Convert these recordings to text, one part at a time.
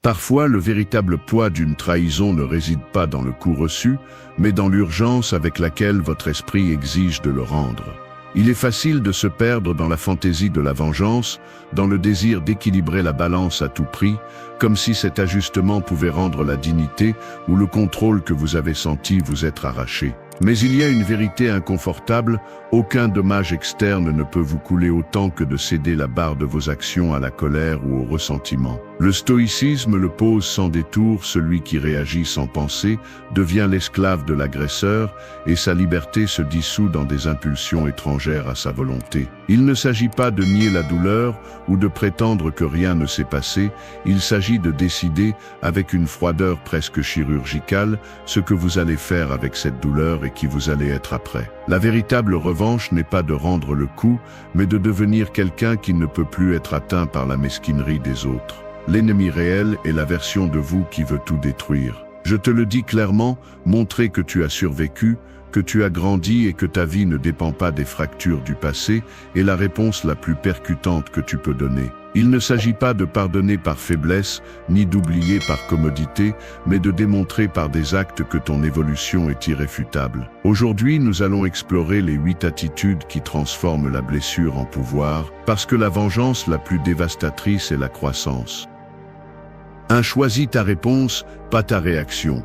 Parfois, le véritable poids d'une trahison ne réside pas dans le coup reçu, mais dans l'urgence avec laquelle votre esprit exige de le rendre. Il est facile de se perdre dans la fantaisie de la vengeance, dans le désir d'équilibrer la balance à tout prix, comme si cet ajustement pouvait rendre la dignité ou le contrôle que vous avez senti vous être arraché. Mais il y a une vérité inconfortable, aucun dommage externe ne peut vous couler autant que de céder la barre de vos actions à la colère ou au ressentiment. Le stoïcisme le pose sans détour, celui qui réagit sans penser devient l'esclave de l'agresseur et sa liberté se dissout dans des impulsions étrangères à sa volonté. Il ne s'agit pas de nier la douleur ou de prétendre que rien ne s'est passé, il s'agit de décider, avec une froideur presque chirurgicale, ce que vous allez faire avec cette douleur et qui vous allez être après. La véritable revanche n'est pas de rendre le coup, mais de devenir quelqu'un qui ne peut plus être atteint par la mesquinerie des autres. L'ennemi réel est la version de vous qui veut tout détruire. Je te le dis clairement, montrer que tu as survécu, que tu as grandi et que ta vie ne dépend pas des fractures du passé est la réponse la plus percutante que tu peux donner. Il ne s'agit pas de pardonner par faiblesse, ni d'oublier par commodité, mais de démontrer par des actes que ton évolution est irréfutable. Aujourd'hui, nous allons explorer les 8 attitudes qui transforment la blessure en pouvoir, parce que la vengeance la plus dévastatrice est la croissance. 1. Choisis ta réponse, pas ta réaction.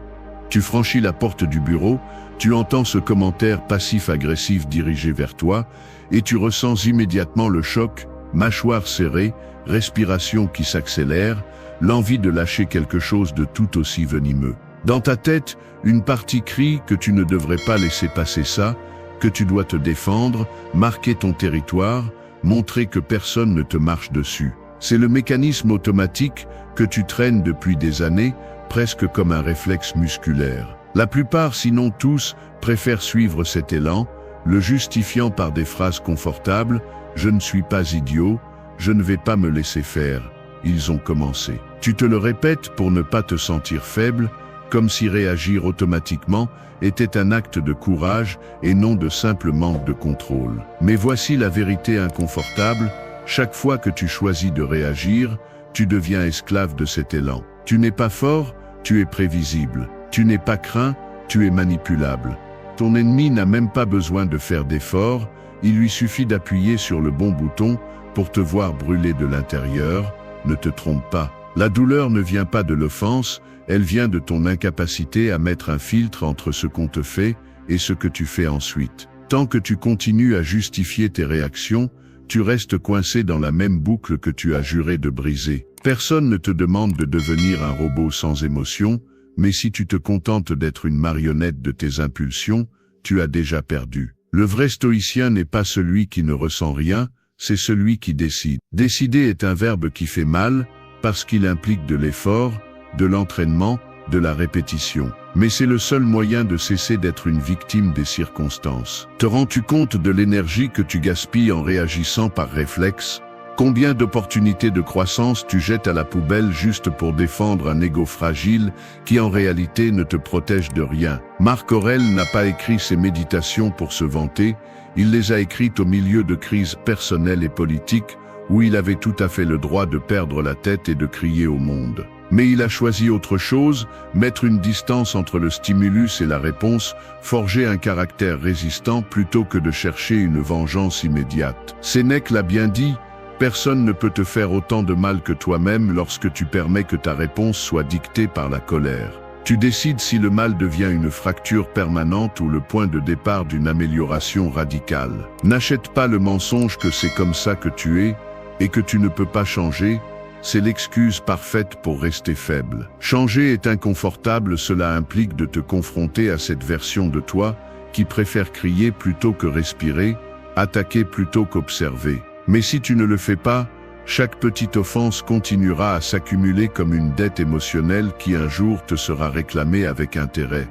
Tu franchis la porte du bureau, tu entends ce commentaire passif-agressif dirigé vers toi, et tu ressens immédiatement le choc, mâchoire serrée, respiration qui s'accélère, l'envie de lâcher quelque chose de tout aussi venimeux. Dans ta tête, une partie crie que tu ne devrais pas laisser passer ça, que tu dois te défendre, marquer ton territoire, montrer que personne ne te marche dessus. C'est le mécanisme automatique que tu traînes depuis des années, presque comme un réflexe musculaire. La plupart, sinon tous, préfèrent suivre cet élan, le justifiant par des phrases confortables « Je ne suis pas idiot, je ne vais pas me laisser faire ». Ils ont commencé. Tu te le répètes pour ne pas te sentir faible, comme si réagir automatiquement était un acte de courage et non de simple manque de contrôle. Mais voici la vérité inconfortable, chaque fois que tu choisis de réagir, tu deviens esclave de cet élan. Tu n'es pas fort, tu es prévisible. Tu n'es pas craint, tu es manipulable. Ton ennemi n'a même pas besoin de faire d'efforts, il lui suffit d'appuyer sur le bon bouton pour te voir brûler de l'intérieur. Ne te trompe pas. La douleur ne vient pas de l'offense, elle vient de ton incapacité à mettre un filtre entre ce qu'on te fait et ce que tu fais ensuite. Tant que tu continues à justifier tes réactions, tu restes coincé dans la même boucle que tu as juré de briser. Personne ne te demande de devenir un robot sans émotion, mais si tu te contentes d'être une marionnette de tes impulsions, tu as déjà perdu. Le vrai stoïcien n'est pas celui qui ne ressent rien, c'est celui qui décide. Décider est un verbe qui fait mal, parce qu'il implique de l'effort, de l'entraînement, de la répétition. Mais c'est le seul moyen de cesser d'être une victime des circonstances. Te rends-tu compte de l'énergie que tu gaspilles en réagissant par réflexe ? Combien d'opportunités de croissance tu jettes à la poubelle juste pour défendre un ego fragile qui en réalité ne te protège de rien? Marc Aurèle n'a pas écrit ses méditations pour se vanter, il les a écrites au milieu de crises personnelles et politiques où il avait tout à fait le droit de perdre la tête et de crier au monde. Mais il a choisi autre chose, mettre une distance entre le stimulus et la réponse, forger un caractère résistant plutôt que de chercher une vengeance immédiate. Sénèque l'a bien dit, personne ne peut te faire autant de mal que toi-même lorsque tu permets que ta réponse soit dictée par la colère. Tu décides si le mal devient une fracture permanente ou le point de départ d'une amélioration radicale. N'achète pas le mensonge que c'est comme ça que tu es et que tu ne peux pas changer. C'est l'excuse parfaite pour rester faible. Changer est inconfortable, cela implique de te confronter à cette version de toi qui préfère crier plutôt que respirer, attaquer plutôt qu'observer. Mais si tu ne le fais pas, chaque petite offense continuera à s'accumuler comme une dette émotionnelle qui un jour te sera réclamée avec intérêt.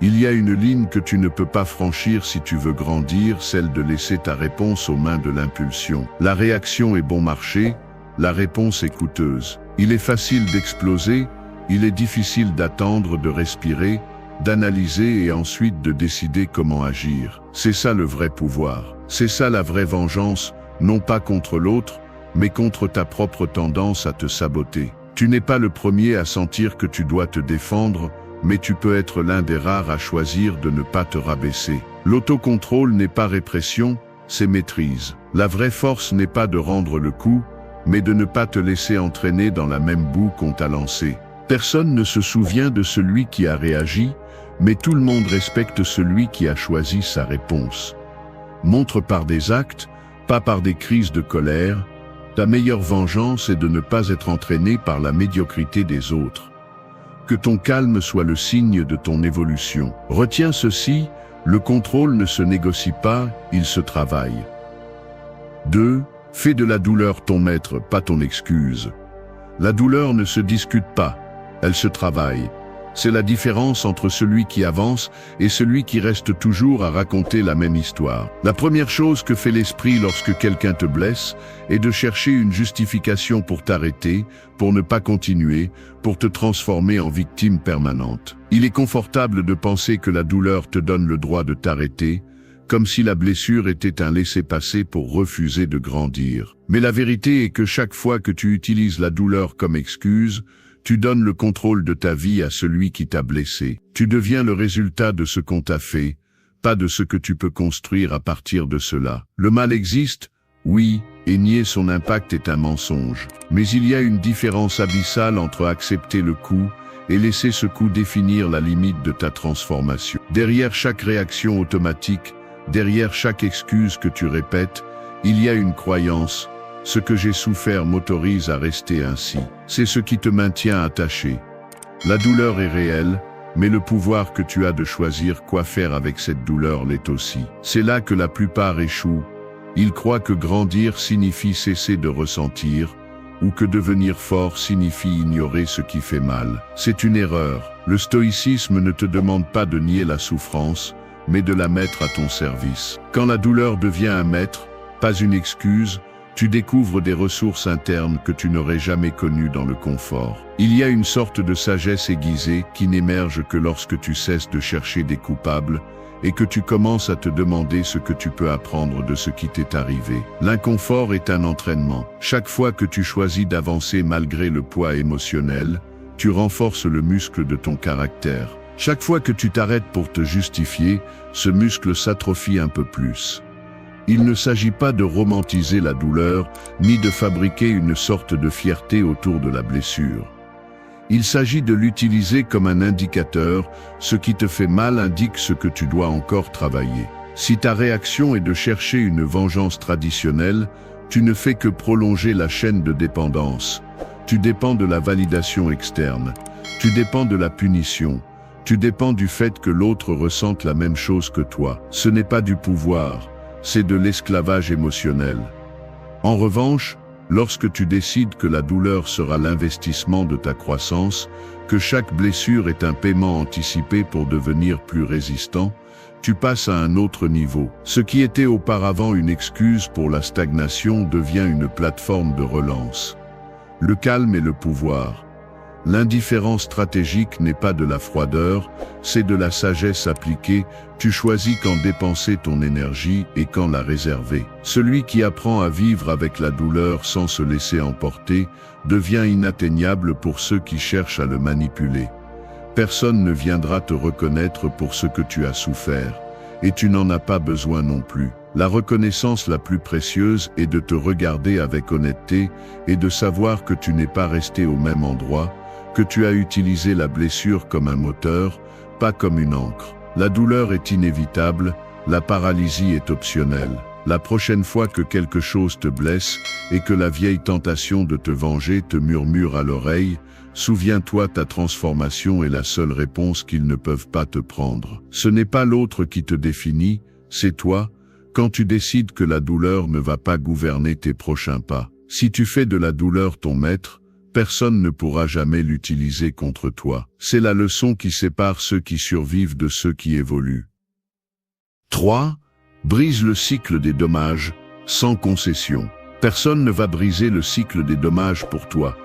Il y a une ligne que tu ne peux pas franchir si tu veux grandir, celle de laisser ta réponse aux mains de l'impulsion. La réaction est bon marché, la réponse est coûteuse. Il est facile d'exploser, il est difficile d'attendre, de respirer, d'analyser et ensuite de décider comment agir. C'est ça le vrai pouvoir. C'est ça la vraie vengeance, non pas contre l'autre, mais contre ta propre tendance à te saboter. Tu n'es pas le premier à sentir que tu dois te défendre, mais tu peux être l'un des rares à choisir de ne pas te rabaisser. L'autocontrôle n'est pas répression, c'est maîtrise. La vraie force n'est pas de rendre le coup, mais de ne pas te laisser entraîner dans la même boue qu'on t'a lancée. Personne ne se souvient de celui qui a réagi, mais tout le monde respecte celui qui a choisi sa réponse. Montre par des actes, pas par des crises de colère. Ta meilleure vengeance est de ne pas être entraîné par la médiocrité des autres. Que ton calme soit le signe de ton évolution. Retiens ceci, le contrôle ne se négocie pas, il se travaille. 2. Fais de la douleur ton maître, pas ton excuse. La douleur ne se discute pas, elle se travaille. C'est la différence entre celui qui avance et celui qui reste toujours à raconter la même histoire. La première chose que fait l'esprit lorsque quelqu'un te blesse est de chercher une justification pour t'arrêter, pour ne pas continuer, pour te transformer en victime permanente. Il est confortable de penser que la douleur te donne le droit de t'arrêter, comme si la blessure était un laissez-passer pour refuser de grandir. Mais la vérité est que chaque fois que tu utilises la douleur comme excuse, tu donnes le contrôle de ta vie à celui qui t'a blessé. Tu deviens le résultat de ce qu'on t'a fait, pas de ce que tu peux construire à partir de cela. Le mal existe, oui, et nier son impact est un mensonge. Mais il y a une différence abyssale entre accepter le coup et laisser ce coup définir la limite de ta transformation. Derrière chaque réaction automatique, derrière chaque excuse que tu répètes, il y a une croyance. Ce que j'ai souffert m'autorise à rester ainsi. C'est ce qui te maintient attaché. La douleur est réelle, mais le pouvoir que tu as de choisir quoi faire avec cette douleur l'est aussi. C'est là que la plupart échouent. Ils croient que grandir signifie cesser de ressentir, ou que devenir fort signifie ignorer ce qui fait mal. C'est une erreur. Le stoïcisme ne te demande pas de nier la souffrance, mais de la mettre à ton service. Quand la douleur devient un maître, pas une excuse, tu découvres des ressources internes que tu n'aurais jamais connues dans le confort. Il y a une sorte de sagesse aiguisée qui n'émerge que lorsque tu cesses de chercher des coupables et que tu commences à te demander ce que tu peux apprendre de ce qui t'est arrivé. L'inconfort est un entraînement. Chaque fois que tu choisis d'avancer malgré le poids émotionnel, tu renforces le muscle de ton caractère. Chaque fois que tu t'arrêtes pour te justifier, ce muscle s'atrophie un peu plus. Il ne s'agit pas de romantiser la douleur, ni de fabriquer une sorte de fierté autour de la blessure. Il s'agit de l'utiliser comme un indicateur, ce qui te fait mal indique ce que tu dois encore travailler. Si ta réaction est de chercher une vengeance traditionnelle, tu ne fais que prolonger la chaîne de dépendance. Tu dépends de la validation externe, tu dépends de la punition, tu dépends du fait que l'autre ressente la même chose que toi. Ce n'est pas du pouvoir. C'est de l'esclavage émotionnel. En revanche, lorsque tu décides que la douleur sera l'investissement de ta croissance, que chaque blessure est un paiement anticipé pour devenir plus résistant, tu passes à un autre niveau. Ce qui était auparavant une excuse pour la stagnation devient une plateforme de relance. Le calme et le pouvoir. L'indifférence stratégique n'est pas de la froideur, c'est de la sagesse appliquée. Tu choisis quand dépenser ton énergie et quand la réserver. Celui qui apprend à vivre avec la douleur sans se laisser emporter devient inatteignable pour ceux qui cherchent à le manipuler. Personne ne viendra te reconnaître pour ce que tu as souffert, et tu n'en as pas besoin non plus. La reconnaissance la plus précieuse est de te regarder avec honnêteté et de savoir que tu n'es pas resté au même endroit, que tu as utilisé la blessure comme un moteur, pas comme une encre. La douleur est inévitable, la paralysie est optionnelle. La prochaine fois que quelque chose te blesse et que la vieille tentation de te venger te murmure à l'oreille, souviens-toi, ta transformation est la seule réponse qu'ils ne peuvent pas te prendre. Ce n'est pas l'autre qui te définit, c'est toi, quand tu décides que la douleur ne va pas gouverner tes prochains pas. Si tu fais de la douleur ton maître, personne ne pourra jamais l'utiliser contre toi. C'est la leçon qui sépare ceux qui survivent de ceux qui évoluent. 3. Brise le cycle des dommages, sans concession. Personne ne va briser le cycle des dommages pour toi.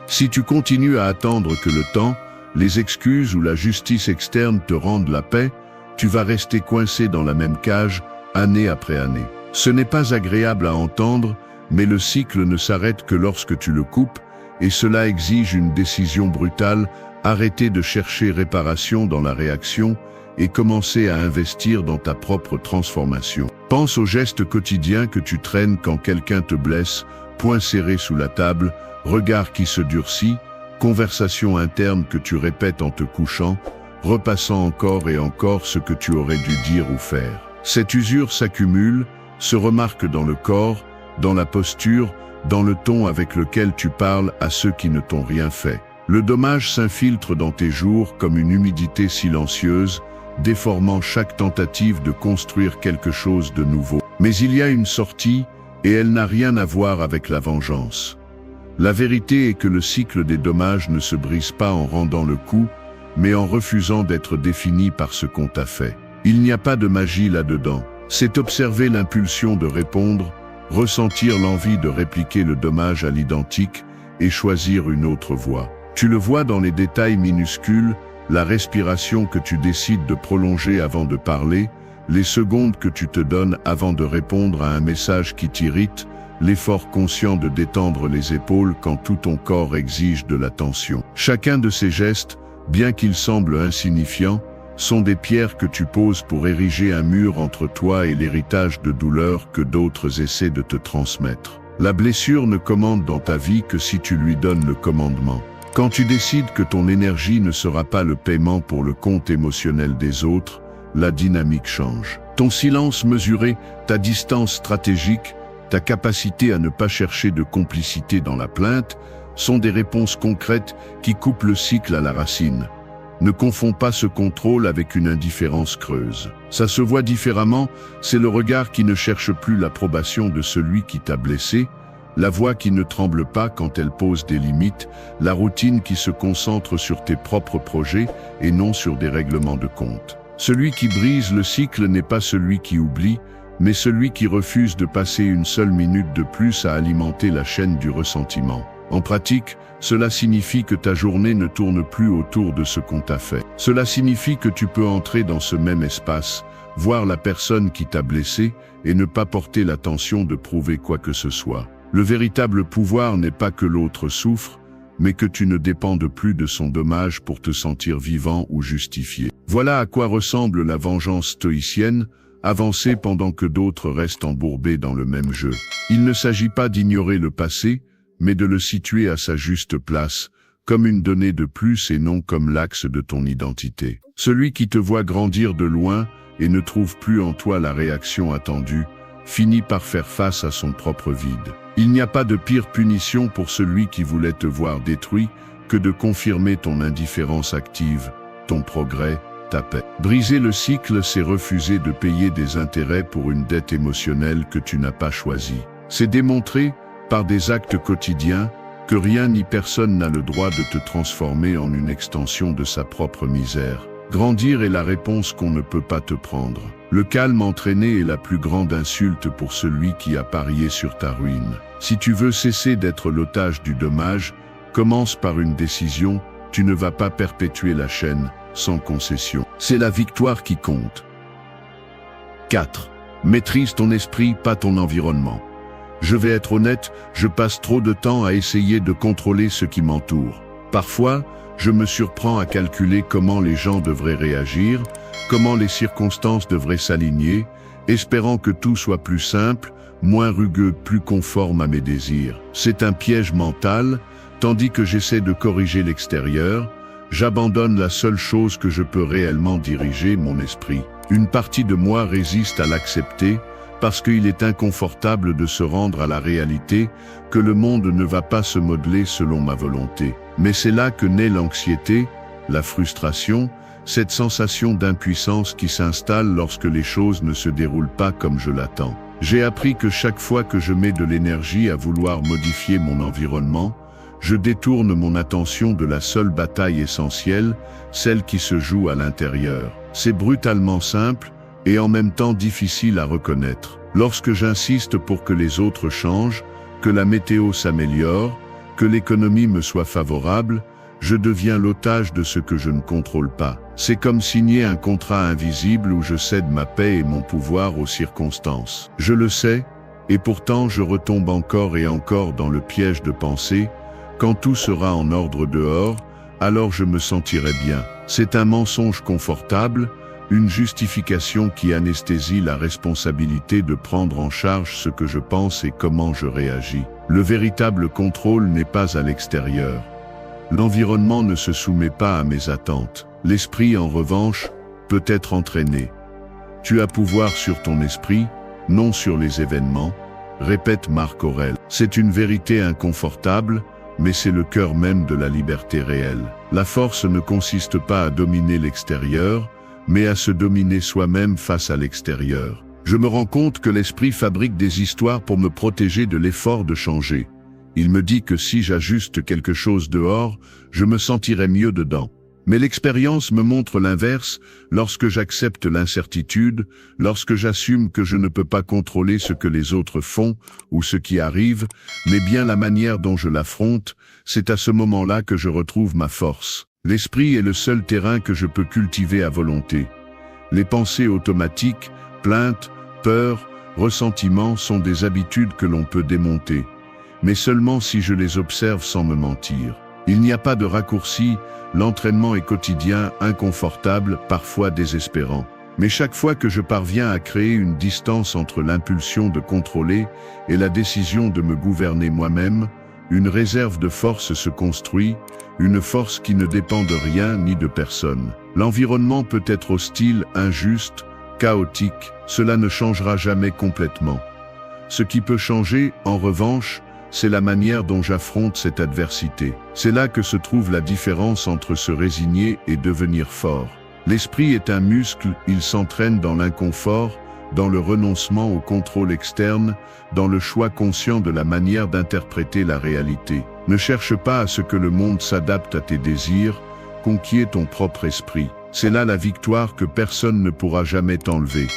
Si tu continues à attendre que le temps, les excuses ou la justice externe te rendent la paix, tu vas rester coincé dans la même cage, année après année. Ce n'est pas agréable à entendre, mais le cycle ne s'arrête que lorsque tu le coupes, et cela exige une décision brutale, arrêter de chercher réparation dans la réaction et commencer à investir dans ta propre transformation. Pense aux gestes quotidiens que tu traînes quand quelqu'un te blesse, poing serré sous la table, regard qui se durcit, conversation interne que tu répètes en te couchant, repassant encore et encore ce que tu aurais dû dire ou faire. Cette usure s'accumule, se remarque dans le corps, dans la posture, dans le ton avec lequel tu parles à ceux qui ne t'ont rien fait. Le dommage s'infiltre dans tes jours comme une humidité silencieuse, déformant chaque tentative de construire quelque chose de nouveau. Mais il y a une sortie, et elle n'a rien à voir avec la vengeance. La vérité est que le cycle des dommages ne se brise pas en rendant le coup, mais en refusant d'être défini par ce qu'on t'a fait. Il n'y a pas de magie là-dedans. C'est observer l'impulsion de répondre, ressentir l'envie de répliquer le dommage à l'identique et choisir une autre voie. Tu le vois dans les détails minuscules, la respiration que tu décides de prolonger avant de parler, les secondes que tu te donnes avant de répondre à un message qui t'irrite, l'effort conscient de détendre les épaules quand tout ton corps exige de l'attention. Chacun de ces gestes, bien qu'ils semblent insignifiants, sont des pierres que tu poses pour ériger un mur entre toi et l'héritage de douleur que d'autres essaient de te transmettre. La blessure ne commande dans ta vie que si tu lui donnes le commandement. Quand tu décides que ton énergie ne sera pas le paiement pour le compte émotionnel des autres, la dynamique change. Ton silence mesuré, ta distance stratégique, ta capacité à ne pas chercher de complicité dans la plainte, sont des réponses concrètes qui coupent le cycle à la racine. Ne confonds pas ce contrôle avec une indifférence creuse. Ça se voit différemment, c'est le regard qui ne cherche plus l'approbation de celui qui t'a blessé, la voix qui ne tremble pas quand elle pose des limites, la routine qui se concentre sur tes propres projets et non sur des règlements de compte. Celui qui brise le cycle n'est pas celui qui oublie, mais celui qui refuse de passer une seule minute de plus à alimenter la chaîne du ressentiment. En pratique, cela signifie que ta journée ne tourne plus autour de ce qu'on t'a fait. Cela signifie que tu peux entrer dans ce même espace, voir la personne qui t'a blessé et ne pas porter l'attention de prouver quoi que ce soit. Le véritable pouvoir n'est pas que l'autre souffre, mais que tu ne dépendes plus de son dommage pour te sentir vivant ou justifié. Voilà à quoi ressemble la vengeance stoïcienne, avancer pendant que d'autres restent embourbés dans le même jeu. Il ne s'agit pas d'ignorer le passé, mais de le situer à sa juste place, comme une donnée de plus et non comme l'axe de ton identité. Celui qui te voit grandir de loin et ne trouve plus en toi la réaction attendue, finit par faire face à son propre vide. Il n'y a pas de pire punition pour celui qui voulait te voir détruit que de confirmer ton indifférence active, ton progrès, ta paix. Briser le cycle, c'est refuser de payer des intérêts pour une dette émotionnelle que tu n'as pas choisie. C'est démontrer, par des actes quotidiens, que rien ni personne n'a le droit de te transformer en une extension de sa propre misère. Grandir est la réponse qu'on ne peut pas te prendre. Le calme entraîné est la plus grande insulte pour celui qui a parié sur ta ruine. Si tu veux cesser d'être l'otage du dommage, commence par une décision, tu ne vas pas perpétuer la chaîne, sans concession. C'est la victoire qui compte. 4. Maîtrise ton esprit, pas ton environnement. Je vais être honnête, je passe trop de temps à essayer de contrôler ce qui m'entoure. Parfois, je me surprends à calculer comment les gens devraient réagir, comment les circonstances devraient s'aligner, espérant que tout soit plus simple, moins rugueux, plus conforme à mes désirs. C'est un piège mental, tandis que j'essaie de corriger l'extérieur, j'abandonne la seule chose que je peux réellement diriger, mon esprit. Une partie de moi résiste à l'accepter, parce qu'il est inconfortable de se rendre à la réalité que le monde ne va pas se modeler selon ma volonté. Mais c'est là que naît l'anxiété, la frustration, cette sensation d'impuissance qui s'installe lorsque les choses ne se déroulent pas comme je l'attends. J'ai appris que chaque fois que je mets de l'énergie à vouloir modifier mon environnement, je détourne mon attention de la seule bataille essentielle, celle qui se joue à l'intérieur. C'est brutalement simple, et en même temps difficile à reconnaître. Lorsque j'insiste pour que les autres changent, que la météo s'améliore, que l'économie me soit favorable, je deviens l'otage de ce que je ne contrôle pas. C'est comme signer un contrat invisible où je cède ma paix et mon pouvoir aux circonstances. Je le sais, et pourtant je retombe encore et encore dans le piège de penser Quand tout sera en ordre dehors, alors je me sentirai bien. C'est un mensonge confortable, une justification qui anesthésie la responsabilité de prendre en charge ce que je pense et comment je réagis. Le véritable contrôle n'est pas à l'extérieur. L'environnement ne se soumet pas à mes attentes. L'esprit, en revanche, peut être entraîné. Tu as pouvoir sur ton esprit, non sur les événements, répète Marc Aurèle. C'est une vérité inconfortable, mais c'est le cœur même de la liberté réelle. La force ne consiste pas à dominer l'extérieur, mais à se dominer soi-même face à l'extérieur. Je me rends compte que l'esprit fabrique des histoires pour me protéger de l'effort de changer. Il me dit que si j'ajuste quelque chose dehors, je me sentirai mieux dedans. Mais l'expérience me montre l'inverse. Lorsque j'accepte l'incertitude, lorsque j'assume que je ne peux pas contrôler ce que les autres font ou ce qui arrive, mais bien la manière dont je l'affronte, c'est à ce moment-là que je retrouve ma force. L'esprit est le seul terrain que je peux cultiver à volonté. Les pensées automatiques, plaintes, peurs, ressentiments sont des habitudes que l'on peut démonter, mais seulement si je les observe sans me mentir. Il n'y a pas de raccourci, l'entraînement est quotidien, inconfortable, parfois désespérant. Mais chaque fois que je parviens à créer une distance entre l'impulsion de contrôler et la décision de me gouverner moi-même, une réserve de force se construit, une force qui ne dépend de rien ni de personne. L'environnement peut être hostile, injuste, chaotique, cela ne changera jamais complètement. Ce qui peut changer, en revanche, c'est la manière dont j'affronte cette adversité. C'est là que se trouve la différence entre se résigner et devenir fort. L'esprit est un muscle, il s'entraîne dans l'inconfort, dans le renoncement au contrôle externe, dans le choix conscient de la manière d'interpréter la réalité. Ne cherche pas à ce que le monde s'adapte à tes désirs, conquiers ton propre esprit. C'est là la victoire que personne ne pourra jamais t'enlever.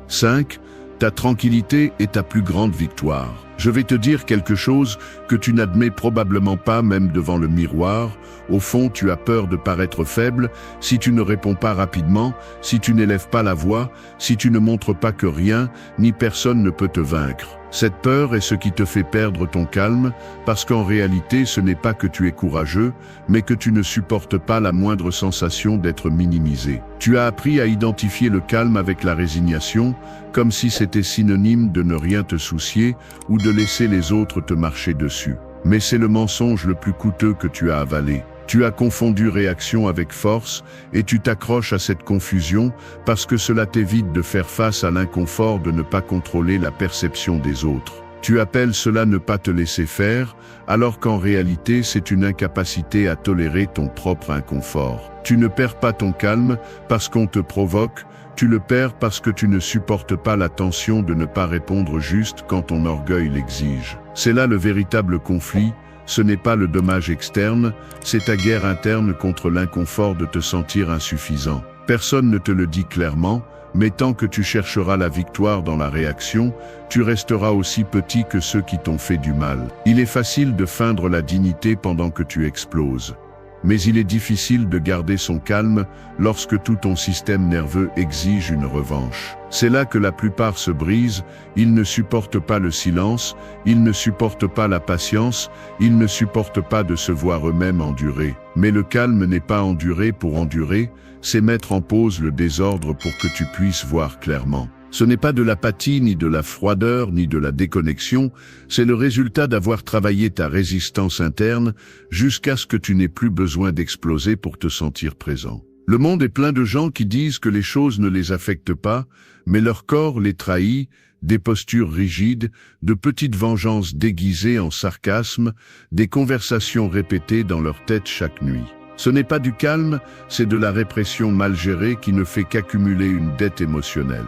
5. Ta tranquillité est ta plus grande victoire. Je vais te dire quelque chose que tu n'admets probablement pas même devant le miroir. Au fond, tu as peur de paraître faible, si tu ne réponds pas rapidement, si tu n'élèves pas la voix, si tu ne montres pas que rien, ni personne ne peut te vaincre. Cette peur est ce qui te fait perdre ton calme, parce qu'en réalité, ce n'est pas que tu es courageux, mais que tu ne supportes pas la moindre sensation d'être minimisé. Tu as appris à identifier le calme avec la résignation, comme si c'était synonyme de ne rien te soucier ou de laisser les autres te marcher dessus. Mais c'est le mensonge le plus coûteux que tu as avalé. Tu as confondu réaction avec force et tu t'accroches à cette confusion parce que cela t'évite de faire face à l'inconfort de ne pas contrôler la perception des autres. Tu appelles cela ne pas te laisser faire, alors qu'en réalité c'est une incapacité à tolérer ton propre inconfort. Tu ne perds pas ton calme parce qu'on te provoque, tu le perds parce que tu ne supportes pas la tension de ne pas répondre juste quand ton orgueil l'exige. C'est là le véritable conflit. Ce n'est pas le dommage externe, c'est ta guerre interne contre l'inconfort de te sentir insuffisant. Personne ne te le dit clairement, mais tant que tu chercheras la victoire dans la réaction, tu resteras aussi petit que ceux qui t'ont fait du mal. Il est facile de feindre la dignité pendant que tu exploses. Mais il est difficile de garder son calme lorsque tout ton système nerveux exige une revanche. C'est là que la plupart se brisent, ils ne supportent pas le silence, ils ne supportent pas la patience, ils ne supportent pas de se voir eux-mêmes endurer. Mais le calme n'est pas endurer pour endurer, c'est mettre en pause le désordre pour que tu puisses voir clairement. Ce n'est pas de l'apathie, ni de la froideur, ni de la déconnexion, c'est le résultat d'avoir travaillé ta résistance interne jusqu'à ce que tu n'aies plus besoin d'exploser pour te sentir présent. Le monde est plein de gens qui disent que les choses ne les affectent pas, mais leur corps les trahit, des postures rigides, de petites vengeances déguisées en sarcasme, des conversations répétées dans leur tête chaque nuit. Ce n'est pas du calme, c'est de la répression mal gérée qui ne fait qu'accumuler une dette émotionnelle.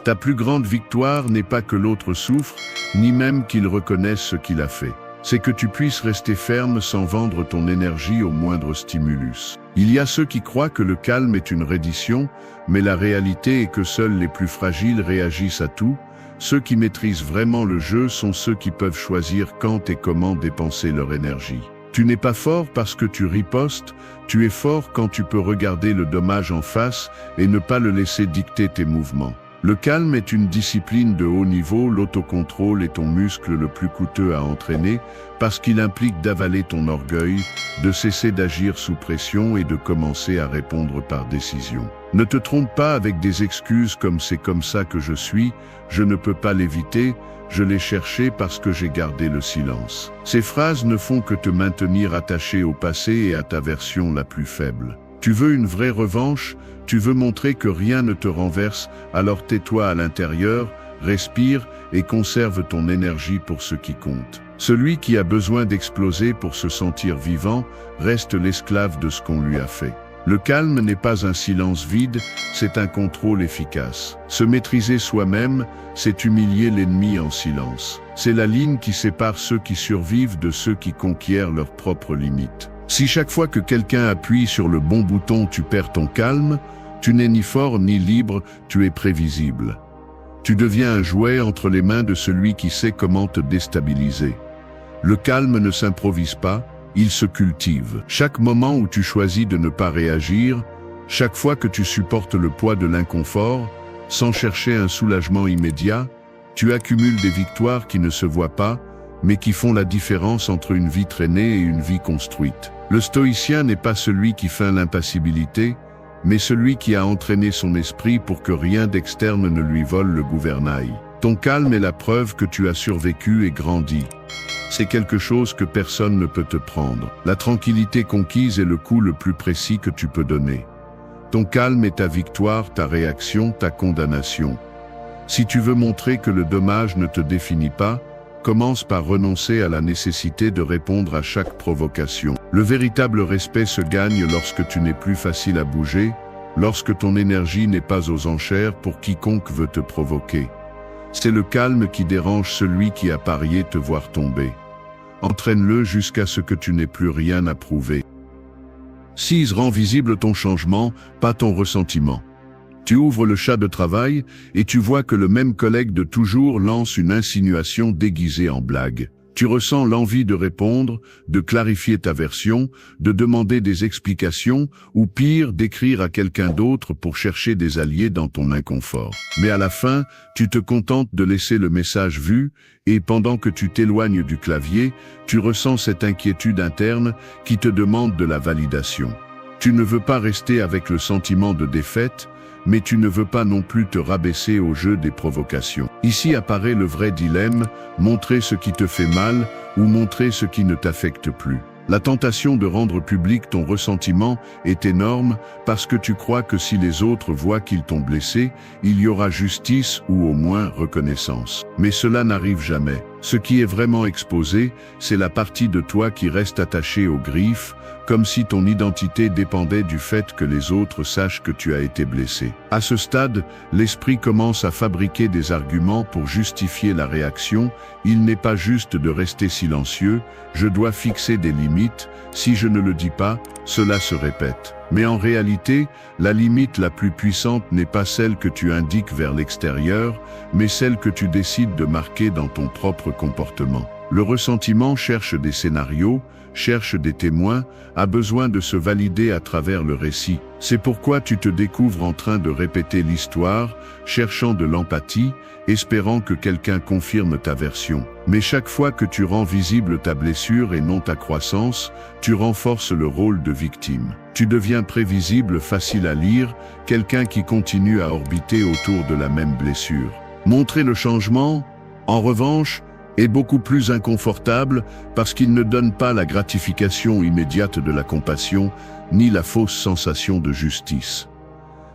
Ta plus grande victoire n'est pas que l'autre souffre, ni même qu'il reconnaisse ce qu'il a fait. C'est que tu puisses rester ferme sans vendre ton énergie au moindre stimulus. Il y a ceux qui croient que le calme est une reddition, mais la réalité est que seuls les plus fragiles réagissent à tout. Ceux qui maîtrisent vraiment le jeu sont ceux qui peuvent choisir quand et comment dépenser leur énergie. Tu n'es pas fort parce que tu ripostes, tu es fort quand tu peux regarder le dommage en face et ne pas le laisser dicter tes mouvements. Le calme est une discipline de haut niveau, l'autocontrôle est ton muscle le plus coûteux à entraîner parce qu'il implique d'avaler ton orgueil, de cesser d'agir sous pression et de commencer à répondre par décision. Ne te trompe pas avec des excuses comme « c'est comme ça que je suis »,« je ne peux pas l'éviter »,« je l'ai cherché parce que j'ai gardé le silence ». Ces phrases ne font que te maintenir attaché au passé et à ta version la plus faible. Tu veux une vraie revanche? Tu veux montrer que rien ne te renverse, alors tais-toi à l'intérieur, respire et conserve ton énergie pour ce qui compte. Celui qui a besoin d'exploser pour se sentir vivant reste l'esclave de ce qu'on lui a fait. Le calme n'est pas un silence vide, c'est un contrôle efficace. Se maîtriser soi-même, c'est humilier l'ennemi en silence. C'est la ligne qui sépare ceux qui survivent de ceux qui conquièrent leurs propres limites. Si chaque fois que quelqu'un appuie sur le bon bouton tu perds ton calme, tu n'es ni fort ni libre, tu es prévisible. Tu deviens un jouet entre les mains de celui qui sait comment te déstabiliser. Le calme ne s'improvise pas, il se cultive. Chaque moment où tu choisis de ne pas réagir, chaque fois que tu supportes le poids de l'inconfort, sans chercher un soulagement immédiat, tu accumules des victoires qui ne se voient pas, mais qui font la différence entre une vie traînée et une vie construite. Le stoïcien n'est pas celui qui feint l'impassibilité, mais celui qui a entraîné son esprit pour que rien d'externe ne lui vole le gouvernail. Ton calme est la preuve que tu as survécu et grandi. C'est quelque chose que personne ne peut te prendre. La tranquillité conquise est le coup le plus précis que tu peux donner. Ton calme est ta victoire, ta réaction, ta condamnation. Si tu veux montrer que le dommage ne te définit pas, commence par renoncer à la nécessité de répondre à chaque provocation. Le véritable respect se gagne lorsque tu n'es plus facile à bouger, lorsque ton énergie n'est pas aux enchères pour quiconque veut te provoquer. C'est le calme qui dérange celui qui a parié te voir tomber. Entraîne-le jusqu'à ce que tu n'aies plus rien à prouver. 6. Rends visible ton changement, pas ton ressentiment. Tu ouvres le chat de travail et tu vois que le même collègue de toujours lance une insinuation déguisée en blague. Tu ressens l'envie de répondre, de clarifier ta version, de demander des explications ou pire, d'écrire à quelqu'un d'autre pour chercher des alliés dans ton inconfort. Mais à la fin, tu te contentes de laisser le message vu et pendant que tu t'éloignes du clavier, tu ressens cette inquiétude interne qui te demande de la validation. Tu ne veux pas rester avec le sentiment de défaite, mais tu ne veux pas non plus te rabaisser au jeu des provocations. Ici apparaît le vrai dilemme, montrer ce qui te fait mal ou montrer ce qui ne t'affecte plus. La tentation de rendre public ton ressentiment est énorme parce que tu crois que si les autres voient qu'ils t'ont blessé, il y aura justice ou au moins reconnaissance. Mais cela n'arrive jamais. Ce qui est vraiment exposé, c'est la partie de toi qui reste attachée aux griffes, comme si ton identité dépendait du fait que les autres sachent que tu as été blessé. À ce stade, l'esprit commence à fabriquer des arguments pour justifier la réaction. Il n'est pas juste de rester silencieux, je dois fixer des limites, si je ne le dis pas, cela se répète. Mais en réalité, la limite la plus puissante n'est pas celle que tu indiques vers l'extérieur, mais celle que tu décides de marquer dans ton propre comportement. Le ressentiment cherche des scénarios, cherche des témoins, a besoin de se valider à travers le récit. C'est pourquoi tu te découvres en train de répéter l'histoire, cherchant de l'empathie, espérant que quelqu'un confirme ta version. Mais chaque fois que tu rends visible ta blessure et non ta croissance, tu renforces le rôle de victime. Tu deviens prévisible, facile à lire, quelqu'un qui continue à orbiter autour de la même blessure. Montrer le changement, en revanche, est beaucoup plus inconfortable parce qu'il ne donne pas la gratification immédiate de la compassion, ni la fausse sensation de justice.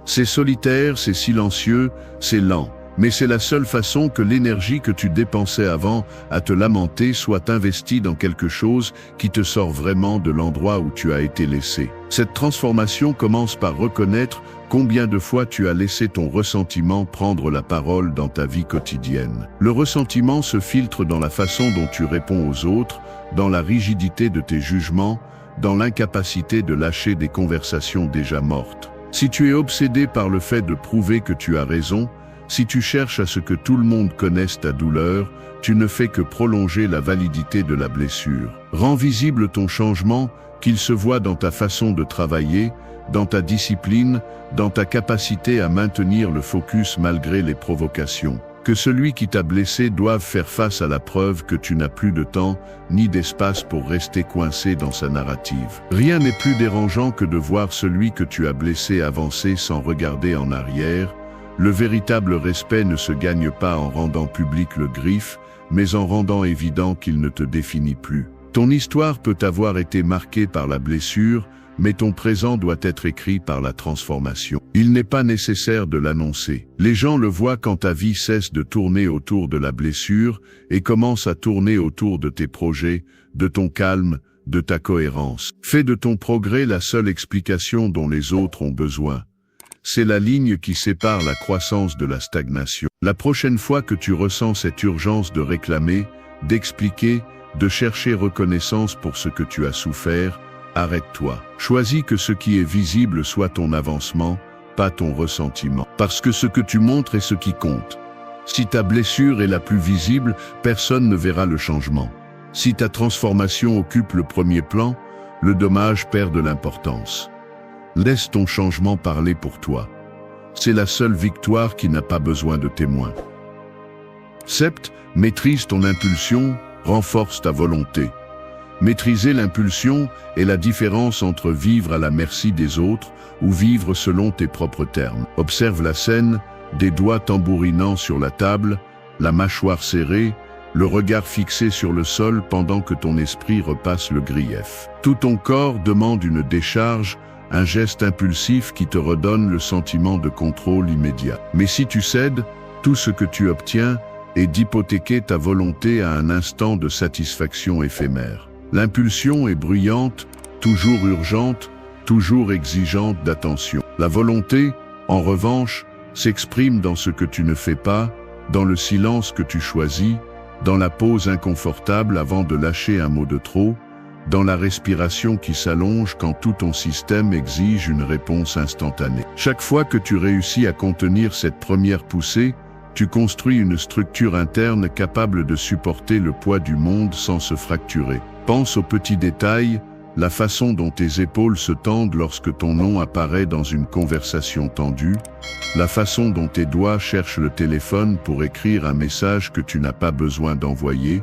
C'est solitaire, c'est silencieux, c'est lent, mais c'est la seule façon que l'énergie que tu dépensais avant à te lamenter soit investie dans quelque chose qui te sort vraiment de l'endroit où tu as été laissé. Cette transformation commence par reconnaître combien de fois tu as laissé ton ressentiment prendre la parole dans ta vie quotidienne. Le ressentiment se filtre dans la façon dont tu réponds aux autres, dans la rigidité de tes jugements, dans l'incapacité de lâcher des conversations déjà mortes. Si tu es obsédé par le fait de prouver que tu as raison, si tu cherches à ce que tout le monde connaisse ta douleur, tu ne fais que prolonger la validité de la blessure. Rends visible ton changement, qu'il se voit dans ta façon de travailler, dans ta discipline, dans ta capacité à maintenir le focus malgré les provocations. Que celui qui t'a blessé doive faire face à la preuve que tu n'as plus de temps, ni d'espace pour rester coincé dans sa narrative. Rien n'est plus dérangeant que de voir celui que tu as blessé avancer sans regarder en arrière. Le véritable respect ne se gagne pas en rendant public le griffe, mais en rendant évident qu'il ne te définit plus. Ton histoire peut avoir été marquée par la blessure, mais ton présent doit être écrit par la transformation. Il n'est pas nécessaire de l'annoncer. Les gens le voient quand ta vie cesse de tourner autour de la blessure et commence à tourner autour de tes projets, de ton calme, de ta cohérence. Fais de ton progrès la seule explication dont les autres ont besoin. C'est la ligne qui sépare la croissance de la stagnation. La prochaine fois que tu ressens cette urgence de réclamer, d'expliquer, de chercher reconnaissance pour ce que tu as souffert, arrête-toi. Choisis que ce qui est visible soit ton avancement, pas ton ressentiment. Parce que ce que tu montres est ce qui compte. Si ta blessure est la plus visible, personne ne verra le changement. Si ta transformation occupe le premier plan, le dommage perd de l'importance. Laisse ton changement parler pour toi. C'est la seule victoire qui n'a pas besoin de témoins. Sept, maîtrise ton impulsion, renforce ta volonté. Maîtriser l'impulsion est la différence entre vivre à la merci des autres ou vivre selon tes propres termes. Observe la scène, des doigts tambourinant sur la table, la mâchoire serrée, le regard fixé sur le sol pendant que ton esprit repasse le grief. Tout ton corps demande une décharge, un geste impulsif qui te redonne le sentiment de contrôle immédiat. Mais si tu cèdes, tout ce que tu obtiens est d'hypothéquer ta volonté à un instant de satisfaction éphémère. L'impulsion est bruyante, toujours urgente, toujours exigeante d'attention. La volonté, en revanche, s'exprime dans ce que tu ne fais pas, dans le silence que tu choisis, dans la pause inconfortable avant de lâcher un mot de trop, dans la respiration qui s'allonge quand tout ton système exige une réponse instantanée. Chaque fois que tu réussis à contenir cette première poussée, tu construis une structure interne capable de supporter le poids du monde sans se fracturer. Pense aux petits détails, la façon dont tes épaules se tendent lorsque ton nom apparaît dans une conversation tendue, la façon dont tes doigts cherchent le téléphone pour écrire un message que tu n'as pas besoin d'envoyer,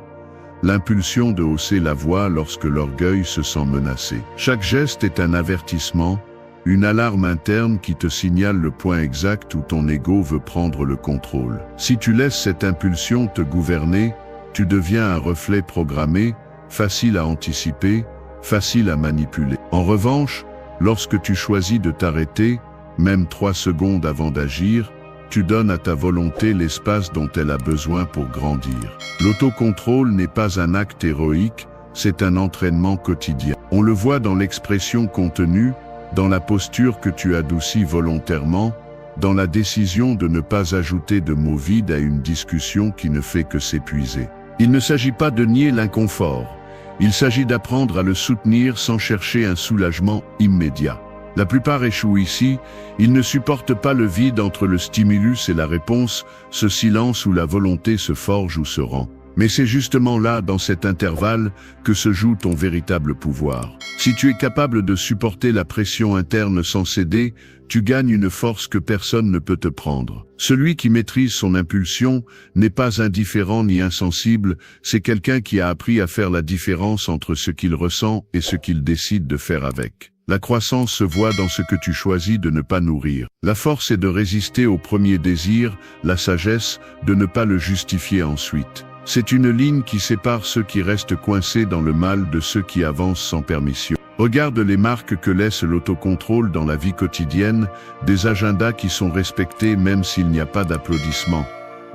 l'impulsion de hausser la voix lorsque l'orgueil se sent menacé. Chaque geste est un avertissement, une alarme interne qui te signale le point exact où ton ego veut prendre le contrôle. Si tu laisses cette impulsion te gouverner, tu deviens un reflet programmé, facile à anticiper, facile à manipuler. En revanche, lorsque tu choisis de t'arrêter, même 3 secondes avant d'agir, tu donnes à ta volonté l'espace dont elle a besoin pour grandir. L'autocontrôle n'est pas un acte héroïque, c'est un entraînement quotidien. On le voit dans l'expression contenue, dans la posture que tu adoucis volontairement, dans la décision de ne pas ajouter de mots vides à une discussion qui ne fait que s'épuiser. Il ne s'agit pas de nier l'inconfort, il s'agit d'apprendre à le soutenir sans chercher un soulagement immédiat. La plupart échouent ici, ils ne supportent pas le vide entre le stimulus et la réponse, ce silence où la volonté se forge ou se rend. Mais c'est justement là, dans cet intervalle, que se joue ton véritable pouvoir. Si tu es capable de supporter la pression interne sans céder, tu gagnes une force que personne ne peut te prendre. Celui qui maîtrise son impulsion n'est pas indifférent ni insensible, c'est quelqu'un qui a appris à faire la différence entre ce qu'il ressent et ce qu'il décide de faire avec. La croissance se voit dans ce que tu choisis de ne pas nourrir. La force est de résister au premier désir, la sagesse, de ne pas le justifier ensuite. C'est une ligne qui sépare ceux qui restent coincés dans le mal de ceux qui avancent sans permission. Regarde les marques que laisse l'autocontrôle dans la vie quotidienne, des agendas qui sont respectés même s'il n'y a pas d'applaudissements,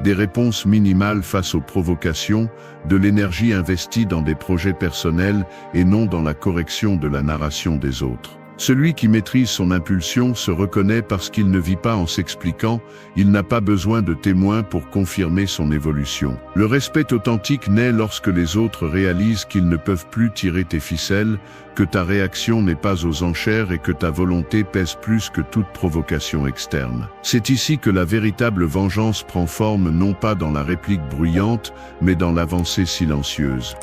des réponses minimales face aux provocations, de l'énergie investie dans des projets personnels et non dans la correction de la narration des autres. Celui qui maîtrise son impulsion se reconnaît parce qu'il ne vit pas en s'expliquant, il n'a pas besoin de témoins pour confirmer son évolution. Le respect authentique naît lorsque les autres réalisent qu'ils ne peuvent plus tirer tes ficelles, que ta réaction n'est pas aux enchères et que ta volonté pèse plus que toute provocation externe. C'est ici que la véritable vengeance prend forme non pas dans la réplique bruyante, mais dans l'avancée silencieuse.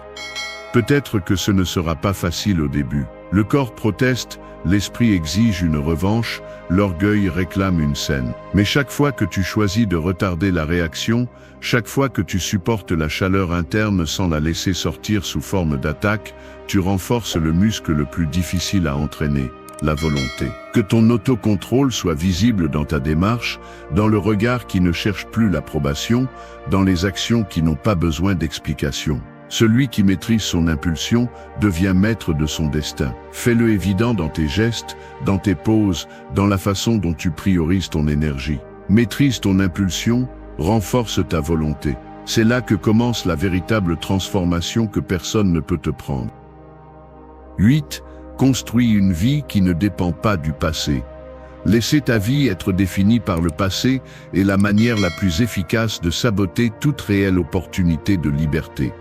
Peut-être que ce ne sera pas facile au début. Le corps proteste, l'esprit exige une revanche, l'orgueil réclame une scène. Mais chaque fois que tu choisis de retarder la réaction, chaque fois que tu supportes la chaleur interne sans la laisser sortir sous forme d'attaque, tu renforces le muscle le plus difficile à entraîner, la volonté. Que ton autocontrôle soit visible dans ta démarche, dans le regard qui ne cherche plus l'approbation, dans les actions qui n'ont pas besoin d'explication. Celui qui maîtrise son impulsion devient maître de son destin. Fais-le évident dans tes gestes, dans tes poses, dans la façon dont tu priorises ton énergie. Maîtrise ton impulsion, renforce ta volonté. C'est là que commence la véritable transformation que personne ne peut te prendre. 8. Construis une vie qui ne dépend pas du passé. Laisser ta vie être définie par le passé est la manière la plus efficace de saboter toute réelle opportunité de liberté.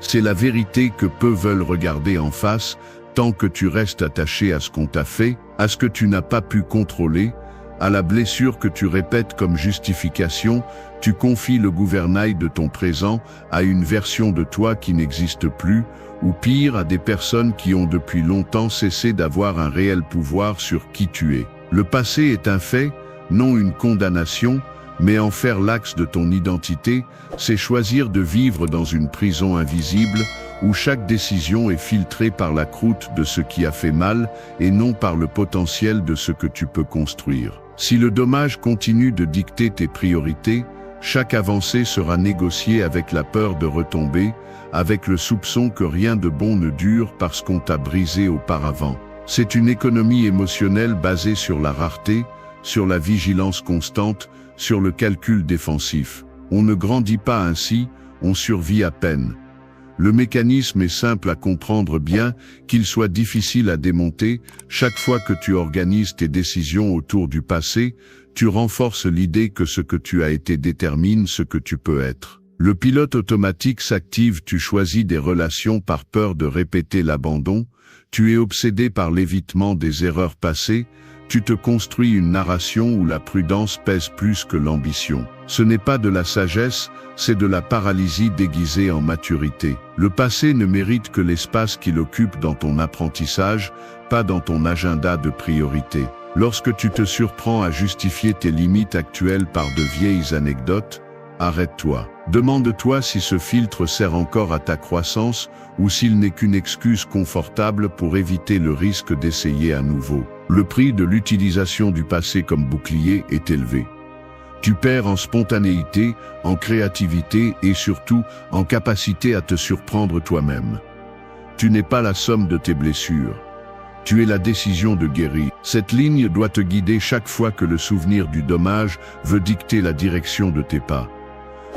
C'est la vérité que peu veulent regarder en face, tant que tu restes attaché à ce qu'on t'a fait, à ce que tu n'as pas pu contrôler, à la blessure que tu répètes comme justification, tu confies le gouvernail de ton présent à une version de toi qui n'existe plus, ou pire, à des personnes qui ont depuis longtemps cessé d'avoir un réel pouvoir sur qui tu es. Le passé est un fait, non une condamnation, mais en faire l'axe de ton identité, c'est choisir de vivre dans une prison invisible où chaque décision est filtrée par la croûte de ce qui a fait mal et non par le potentiel de ce que tu peux construire. Si le dommage continue de dicter tes priorités, chaque avancée sera négociée avec la peur de retomber, avec le soupçon que rien de bon ne dure parce qu'on t'a brisé auparavant. C'est une économie émotionnelle basée sur la rareté, sur la vigilance constante, sur le calcul défensif. On ne grandit pas ainsi, on survit à peine. Le mécanisme est simple à comprendre bien qu'il soit difficile à démonter. Chaque fois que tu organises tes décisions autour du passé, tu renforces l'idée que ce que tu as été détermine ce que tu peux être. Le pilote automatique s'active, tu choisis des relations par peur de répéter l'abandon, tu es obsédé par l'évitement des erreurs passées, tu te construis une narration où la prudence pèse plus que l'ambition. Ce n'est pas de la sagesse, c'est de la paralysie déguisée en maturité. Le passé ne mérite que l'espace qu'il occupe dans ton apprentissage, pas dans ton agenda de priorité. Lorsque tu te surprends à justifier tes limites actuelles par de vieilles anecdotes, arrête-toi. Demande-toi si ce filtre sert encore à ta croissance ou s'il n'est qu'une excuse confortable pour éviter le risque d'essayer à nouveau. Le prix de l'utilisation du passé comme bouclier est élevé. Tu perds en spontanéité, en créativité et surtout en capacité à te surprendre toi-même. Tu n'es pas la somme de tes blessures. Tu es la décision de guérir. Cette ligne doit te guider chaque fois que le souvenir du dommage veut dicter la direction de tes pas.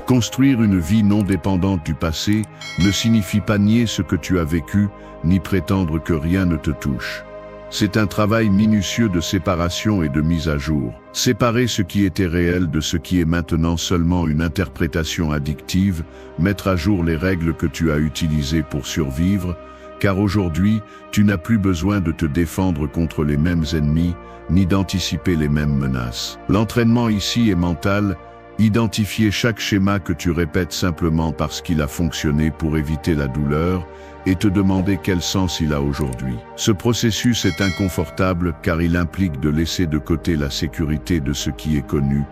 Construire une vie non dépendante du passé ne signifie pas nier ce que tu as vécu, ni prétendre que rien ne te touche. C'est un travail minutieux de séparation et de mise à jour. Séparer ce qui était réel de ce qui est maintenant seulement une interprétation addictive, mettre à jour les règles que tu as utilisées pour survivre, car aujourd'hui, tu n'as plus besoin de te défendre contre les mêmes ennemis, ni d'anticiper les mêmes menaces. L'entraînement ici est mental. Identifier chaque schéma que tu répètes simplement parce qu'il a fonctionné pour éviter la douleur et te demander quel sens il a aujourd'hui. Ce processus est inconfortable car il implique de laisser de côté la sécurité de ce qui est connu,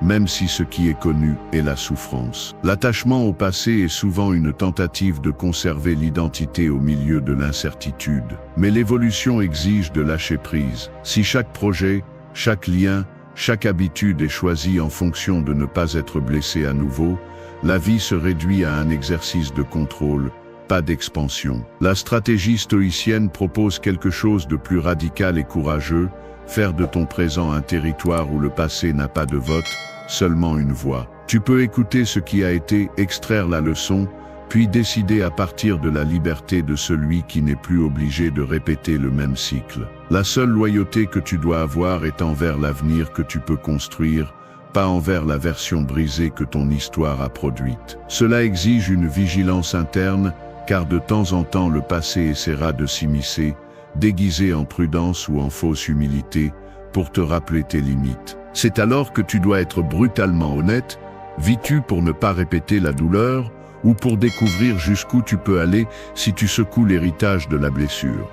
même si ce qui est connu est la souffrance. L'attachement au passé est souvent une tentative de conserver l'identité au milieu de l'incertitude. Mais l'évolution exige de lâcher prise. Si chaque projet, chaque lien, chaque habitude est choisie en fonction de ne pas être blessé à nouveau, la vie se réduit à un exercice de contrôle, pas d'expansion. La stratégie stoïcienne propose quelque chose de plus radical et courageux, faire de ton présent un territoire où le passé n'a pas de vote, seulement une voix. Tu peux écouter ce qui a été, extraire la leçon, puis décider à partir de la liberté de celui qui n'est plus obligé de répéter le même cycle. La seule loyauté que tu dois avoir est envers l'avenir que tu peux construire, pas envers la version brisée que ton histoire a produite. Cela exige une vigilance interne, car de temps en temps le passé essaiera de s'immiscer, déguisé en prudence ou en fausse humilité, pour te rappeler tes limites. C'est alors que tu dois être brutalement honnête. Vis-tu pour ne pas répéter la douleur, ou pour découvrir jusqu'où tu peux aller si tu secoues l'héritage de la blessure?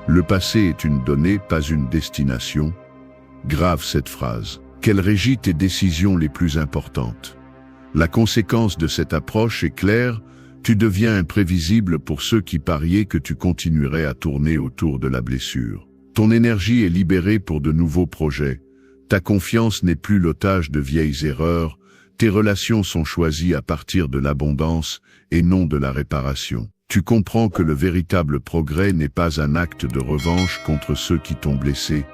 Le passé est une donnée, pas une destination. Grave cette phrase, qu'elle régit tes décisions les plus importantes. La conséquence de cette approche est claire, tu deviens imprévisible pour ceux qui pariaient que tu continuerais à tourner autour de la blessure. Ton énergie est libérée pour de nouveaux projets. Ta confiance n'est plus l'otage de vieilles erreurs. Tes relations sont choisies à partir de l'abondance et non de la réparation. Tu comprends que le véritable progrès n'est pas un acte de revanche contre ceux qui t'ont blessé,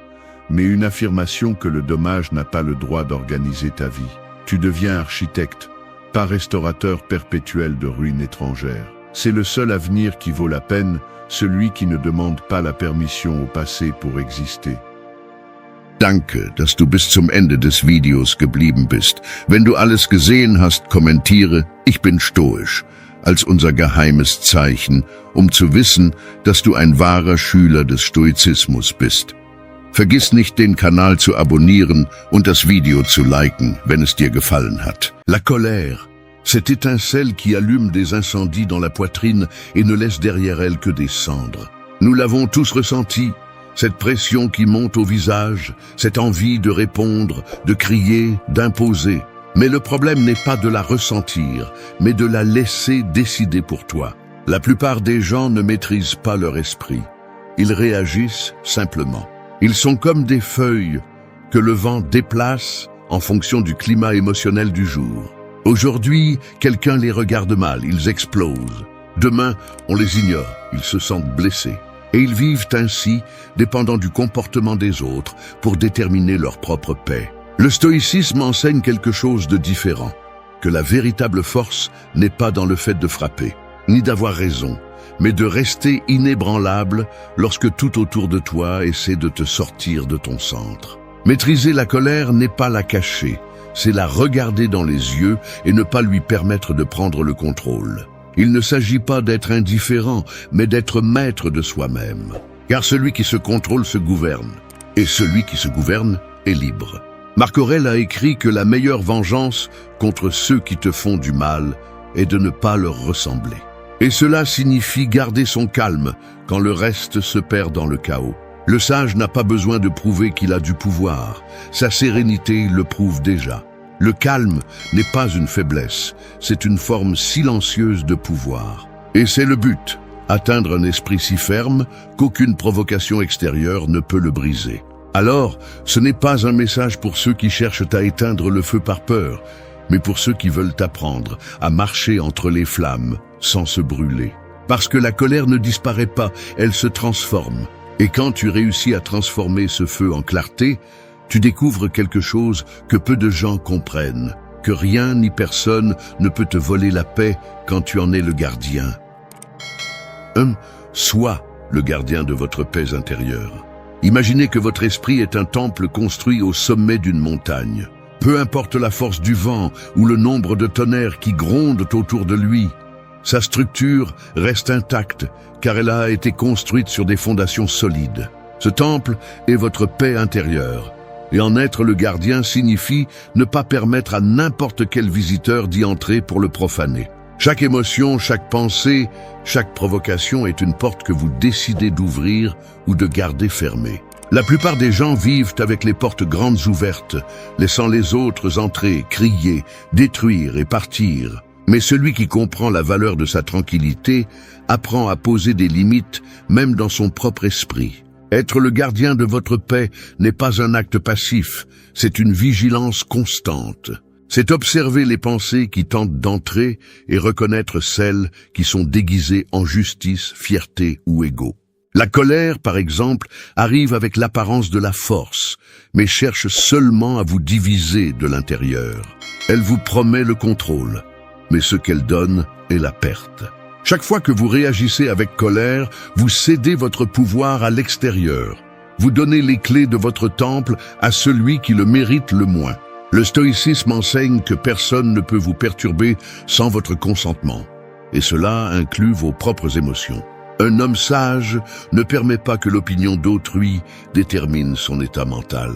mais une affirmation que le dommage n'a pas le droit d'organiser ta vie. Tu deviens architecte, pas restaurateur perpétuel de ruines étrangères. C'est le seul avenir qui vaut la peine, celui qui ne demande pas la permission au passé pour exister. Danke, dass du bis zum Ende des Videos geblieben bist. Wenn du alles gesehen hast, kommentiere, ich bin stoisch, als unser geheimes Zeichen, zu wissen, dass du ein wahrer Schüler des Stoizismus bist. Vergiss nicht, den Kanal zu abonnieren und das Video zu liken, wenn es dir gefallen hat. La colère, cette étincelle qui allume des incendies dans la poitrine et ne laisse derrière elle que des cendres. Nous l'avons tous ressenti, cette pression qui monte au visage, cette envie de répondre, de crier, d'imposer. Mais le problème n'est pas de la ressentir, mais de la laisser décider pour toi. La plupart des gens ne maîtrisent pas leur esprit. Ils réagissent simplement. Ils sont comme des feuilles que le vent déplace en fonction du climat émotionnel du jour. Aujourd'hui, quelqu'un les regarde mal, ils explosent. Demain, on les ignore, ils se sentent blessés. Et ils vivent ainsi, dépendant du comportement des autres, pour déterminer leur propre paix. Le stoïcisme enseigne quelque chose de différent, que la véritable force n'est pas dans le fait de frapper, ni d'avoir raison, mais de rester inébranlable lorsque tout autour de toi essaie de te sortir de ton centre. Maîtriser la colère n'est pas la cacher, c'est la regarder dans les yeux et ne pas lui permettre de prendre le contrôle. Il ne s'agit pas d'être indifférent, mais d'être maître de soi-même. Car celui qui se contrôle se gouverne, et celui qui se gouverne est libre. Marc Aurèle a écrit que la meilleure vengeance contre ceux qui te font du mal est de ne pas leur ressembler. Et cela signifie garder son calme quand le reste se perd dans le chaos. Le sage n'a pas besoin de prouver qu'il a du pouvoir. Sa sérénité le prouve déjà. Le calme n'est pas une faiblesse, c'est une forme silencieuse de pouvoir. Et c'est le but, atteindre un esprit si ferme qu'aucune provocation extérieure ne peut le briser. Alors, ce n'est pas un message pour ceux qui cherchent à éteindre le feu par peur, mais pour ceux qui veulent apprendre à marcher entre les flammes sans se brûler. Parce que la colère ne disparaît pas, elle se transforme. Et quand tu réussis à transformer ce feu en clarté, tu découvres quelque chose que peu de gens comprennent, que rien ni personne ne peut te voler la paix quand tu en es le gardien. Sois le gardien de votre paix intérieure. Imaginez que votre esprit est un temple construit au sommet d'une montagne. Peu importe la force du vent ou le nombre de tonnerres qui grondent autour de lui, sa structure reste intacte car elle a été construite sur des fondations solides. Ce temple est votre paix intérieure. Et en être le gardien signifie ne pas permettre à n'importe quel visiteur d'y entrer pour le profaner. Chaque émotion, chaque pensée, chaque provocation est une porte que vous décidez d'ouvrir ou de garder fermée. La plupart des gens vivent avec les portes grandes ouvertes, laissant les autres entrer, crier, détruire et partir. Mais celui qui comprend la valeur de sa tranquillité apprend à poser des limites même dans son propre esprit. Être le gardien de votre paix n'est pas un acte passif, c'est une vigilance constante. C'est observer les pensées qui tentent d'entrer et reconnaître celles qui sont déguisées en justice, fierté ou ego. La colère, par exemple, arrive avec l'apparence de la force, mais cherche seulement à vous diviser de l'intérieur. Elle vous promet le contrôle, mais ce qu'elle donne est la perte. Chaque fois que vous réagissez avec colère, vous cédez votre pouvoir à l'extérieur. Vous donnez les clés de votre temple à celui qui le mérite le moins. Le stoïcisme enseigne que personne ne peut vous perturber sans votre consentement. Et cela inclut vos propres émotions. Un homme sage ne permet pas que l'opinion d'autrui détermine son état mental.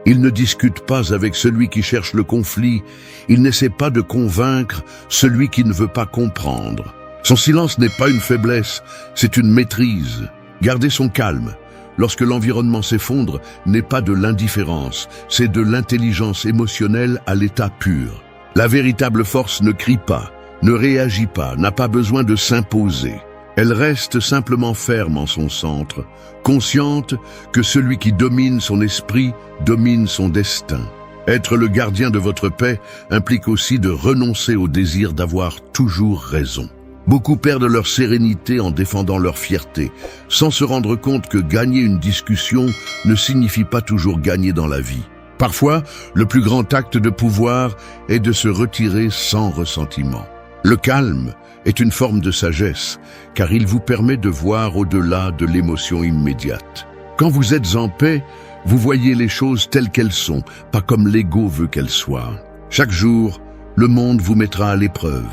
Il ne discute pas avec celui qui cherche le conflit. Il n'essaie pas de convaincre celui qui ne veut pas comprendre. Son silence n'est pas une faiblesse, c'est une maîtrise. Garder son calme, lorsque l'environnement s'effondre, n'est pas de l'indifférence, c'est de l'intelligence émotionnelle à l'état pur. La véritable force ne crie pas, ne réagit pas, n'a pas besoin de s'imposer. Elle reste simplement ferme en son centre, consciente que celui qui domine son esprit domine son destin. Être le gardien de votre paix implique aussi de renoncer au désir d'avoir toujours raison. Beaucoup perdent leur sérénité en défendant leur fierté, sans se rendre compte que gagner une discussion ne signifie pas toujours gagner dans la vie. Parfois, le plus grand acte de pouvoir est de se retirer sans ressentiment. Le calme est une forme de sagesse, car il vous permet de voir au-delà de l'émotion immédiate. Quand vous êtes en paix, vous voyez les choses telles qu'elles sont, pas comme l'ego veut qu'elles soient. Chaque jour, le monde vous mettra à l'épreuve.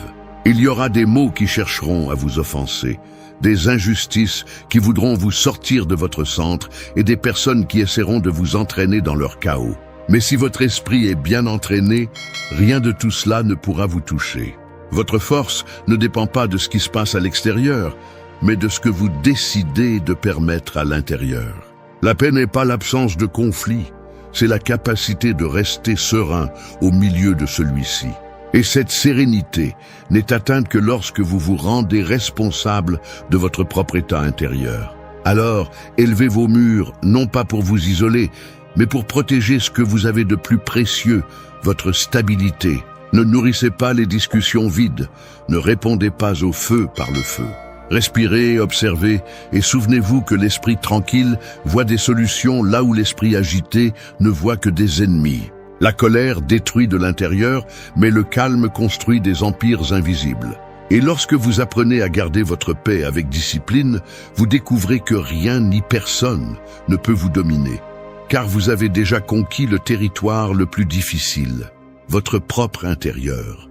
Il y aura des mots qui chercheront à vous offenser, des injustices qui voudront vous sortir de votre centre et des personnes qui essaieront de vous entraîner dans leur chaos. Mais si votre esprit est bien entraîné, rien de tout cela ne pourra vous toucher. Votre force ne dépend pas de ce qui se passe à l'extérieur, mais de ce que vous décidez de permettre à l'intérieur. La paix n'est pas l'absence de conflit, c'est la capacité de rester serein au milieu de celui-ci. Et cette sérénité n'est atteinte que lorsque vous vous rendez responsable de votre propre état intérieur. Alors, élevez vos murs, non pas pour vous isoler, mais pour protéger ce que vous avez de plus précieux, votre stabilité. Ne nourrissez pas les discussions vides, ne répondez pas au feu par le feu. Respirez, observez, et souvenez-vous que l'esprit tranquille voit des solutions là où l'esprit agité ne voit que des ennemis. La colère détruit de l'intérieur, mais le calme construit des empires invisibles. Et lorsque vous apprenez à garder votre paix avec discipline, vous découvrez que rien ni personne ne peut vous dominer, car vous avez déjà conquis le territoire le plus difficile, votre propre intérieur.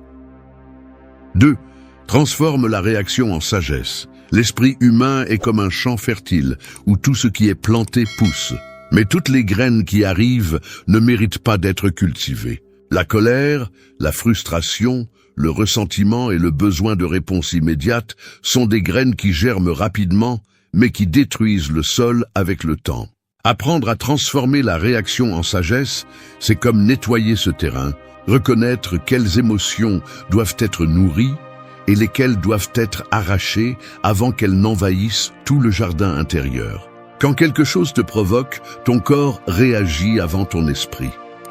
2. Transforme la réaction en sagesse. L'esprit humain est comme un champ fertile, où tout ce qui est planté pousse. Mais toutes les graines qui arrivent ne méritent pas d'être cultivées. La colère, la frustration, le ressentiment et le besoin de réponse immédiate sont des graines qui germent rapidement, mais qui détruisent le sol avec le temps. Apprendre à transformer la réaction en sagesse, c'est comme nettoyer ce terrain, reconnaître quelles émotions doivent être nourries et lesquelles doivent être arrachées avant qu'elles n'envahissent tout le jardin intérieur. Quand quelque chose te provoque, ton corps réagit avant ton esprit.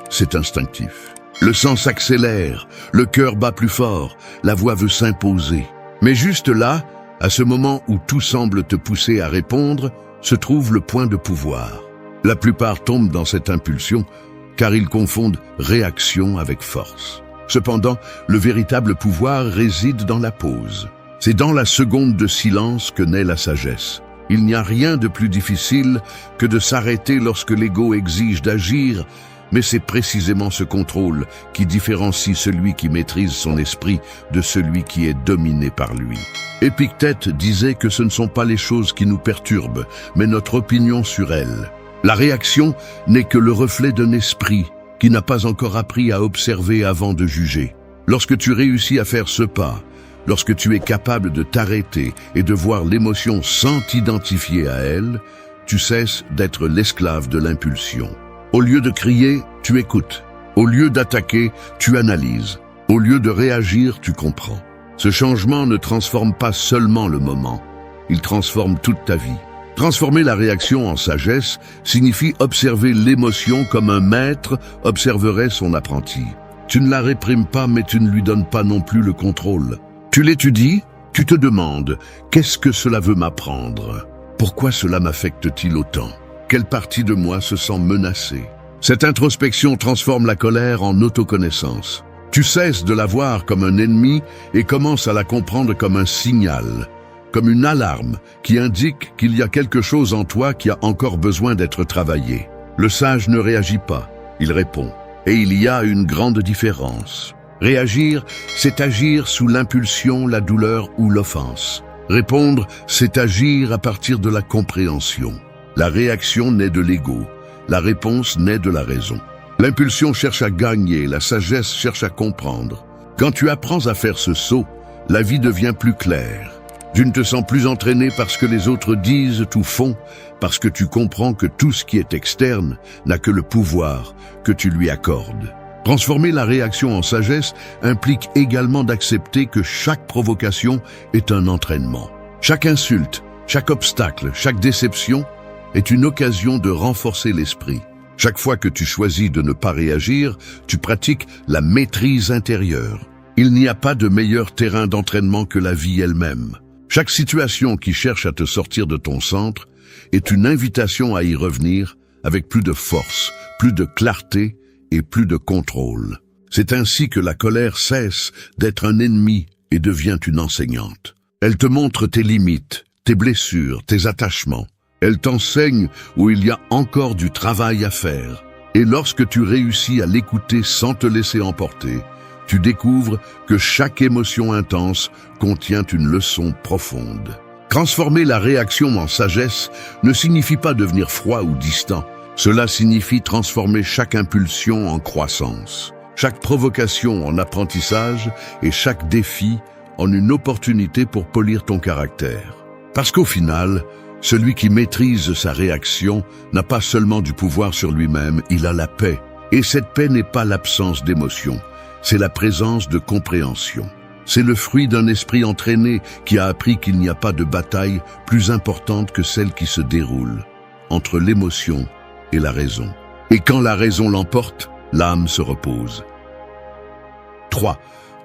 C'est instinctif. Le sang s'accélère, le cœur bat plus fort, la voix veut s'imposer. Mais juste là, à ce moment où tout semble te pousser à répondre, se trouve le point de pouvoir. La plupart tombent dans cette impulsion, car ils confondent réaction avec force. Cependant, le véritable pouvoir réside dans la pause. C'est dans la seconde de silence que naît la sagesse. Il n'y a rien de plus difficile que de s'arrêter lorsque l'ego exige d'agir, mais c'est précisément ce contrôle qui différencie celui qui maîtrise son esprit de celui qui est dominé par lui. Épictète disait que ce ne sont pas les choses qui nous perturbent, mais notre opinion sur elles. La réaction n'est que le reflet d'un esprit qui n'a pas encore appris à observer avant de juger. Lorsque tu réussis à faire ce pas, lorsque tu es capable de t'arrêter et de voir l'émotion sans t'identifier à elle, tu cesses d'être l'esclave de l'impulsion. Au lieu de crier, tu écoutes. Au lieu d'attaquer, tu analyses. Au lieu de réagir, tu comprends. Ce changement ne transforme pas seulement le moment, il transforme toute ta vie. Transformer la réaction en sagesse signifie observer l'émotion comme un maître observerait son apprenti. Tu ne la réprimes pas, mais tu ne lui donnes pas non plus le contrôle. Tu l'étudies, tu te demandes, qu'est-ce que cela veut m'apprendre? Pourquoi cela m'affecte-t-il autant? Quelle partie de moi se sent menacée? Cette introspection transforme la colère en autoconnaissance. Tu cesses de la voir comme un ennemi et commences à la comprendre comme un signal, comme une alarme qui indique qu'il y a quelque chose en toi qui a encore besoin d'être travaillé. Le sage ne réagit pas, il répond. Et il y a une grande différence. Réagir, c'est agir sous l'impulsion, la douleur ou l'offense. Répondre, c'est agir à partir de la compréhension. La réaction naît de l'ego, la réponse naît de la raison. L'impulsion cherche à gagner, la sagesse cherche à comprendre. Quand tu apprends à faire ce saut, la vie devient plus claire. Tu ne te sens plus entraîné parce que les autres disent ou font, parce que tu comprends que tout ce qui est externe n'a que le pouvoir que tu lui accordes. Transformer la réaction en sagesse implique également d'accepter que chaque provocation est un entraînement. Chaque insulte, chaque obstacle, chaque déception est une occasion de renforcer l'esprit. Chaque fois que tu choisis de ne pas réagir, tu pratiques la maîtrise intérieure. Il n'y a pas de meilleur terrain d'entraînement que la vie elle-même. Chaque situation qui cherche à te sortir de ton centre est une invitation à y revenir avec plus de force, plus de clarté et plus de contrôle. C'est ainsi que la colère cesse d'être un ennemi et devient une enseignante. Elle te montre tes limites, tes blessures, tes attachements. Elle t'enseigne où il y a encore du travail à faire. Et lorsque tu réussis à l'écouter sans te laisser emporter, tu découvres que chaque émotion intense contient une leçon profonde. Transformer la réaction en sagesse ne signifie pas devenir froid ou distant. Cela signifie transformer chaque impulsion en croissance, chaque provocation en apprentissage et chaque défi en une opportunité pour polir ton caractère. Parce qu'au final, celui qui maîtrise sa réaction n'a pas seulement du pouvoir sur lui-même, il a la paix. Et cette paix n'est pas l'absence d'émotion, c'est la présence de compréhension. C'est le fruit d'un esprit entraîné qui a appris qu'il n'y a pas de bataille plus importante que celle qui se déroule entre l'émotion et la raison. Et quand la raison l'emporte, l'âme se repose. 3.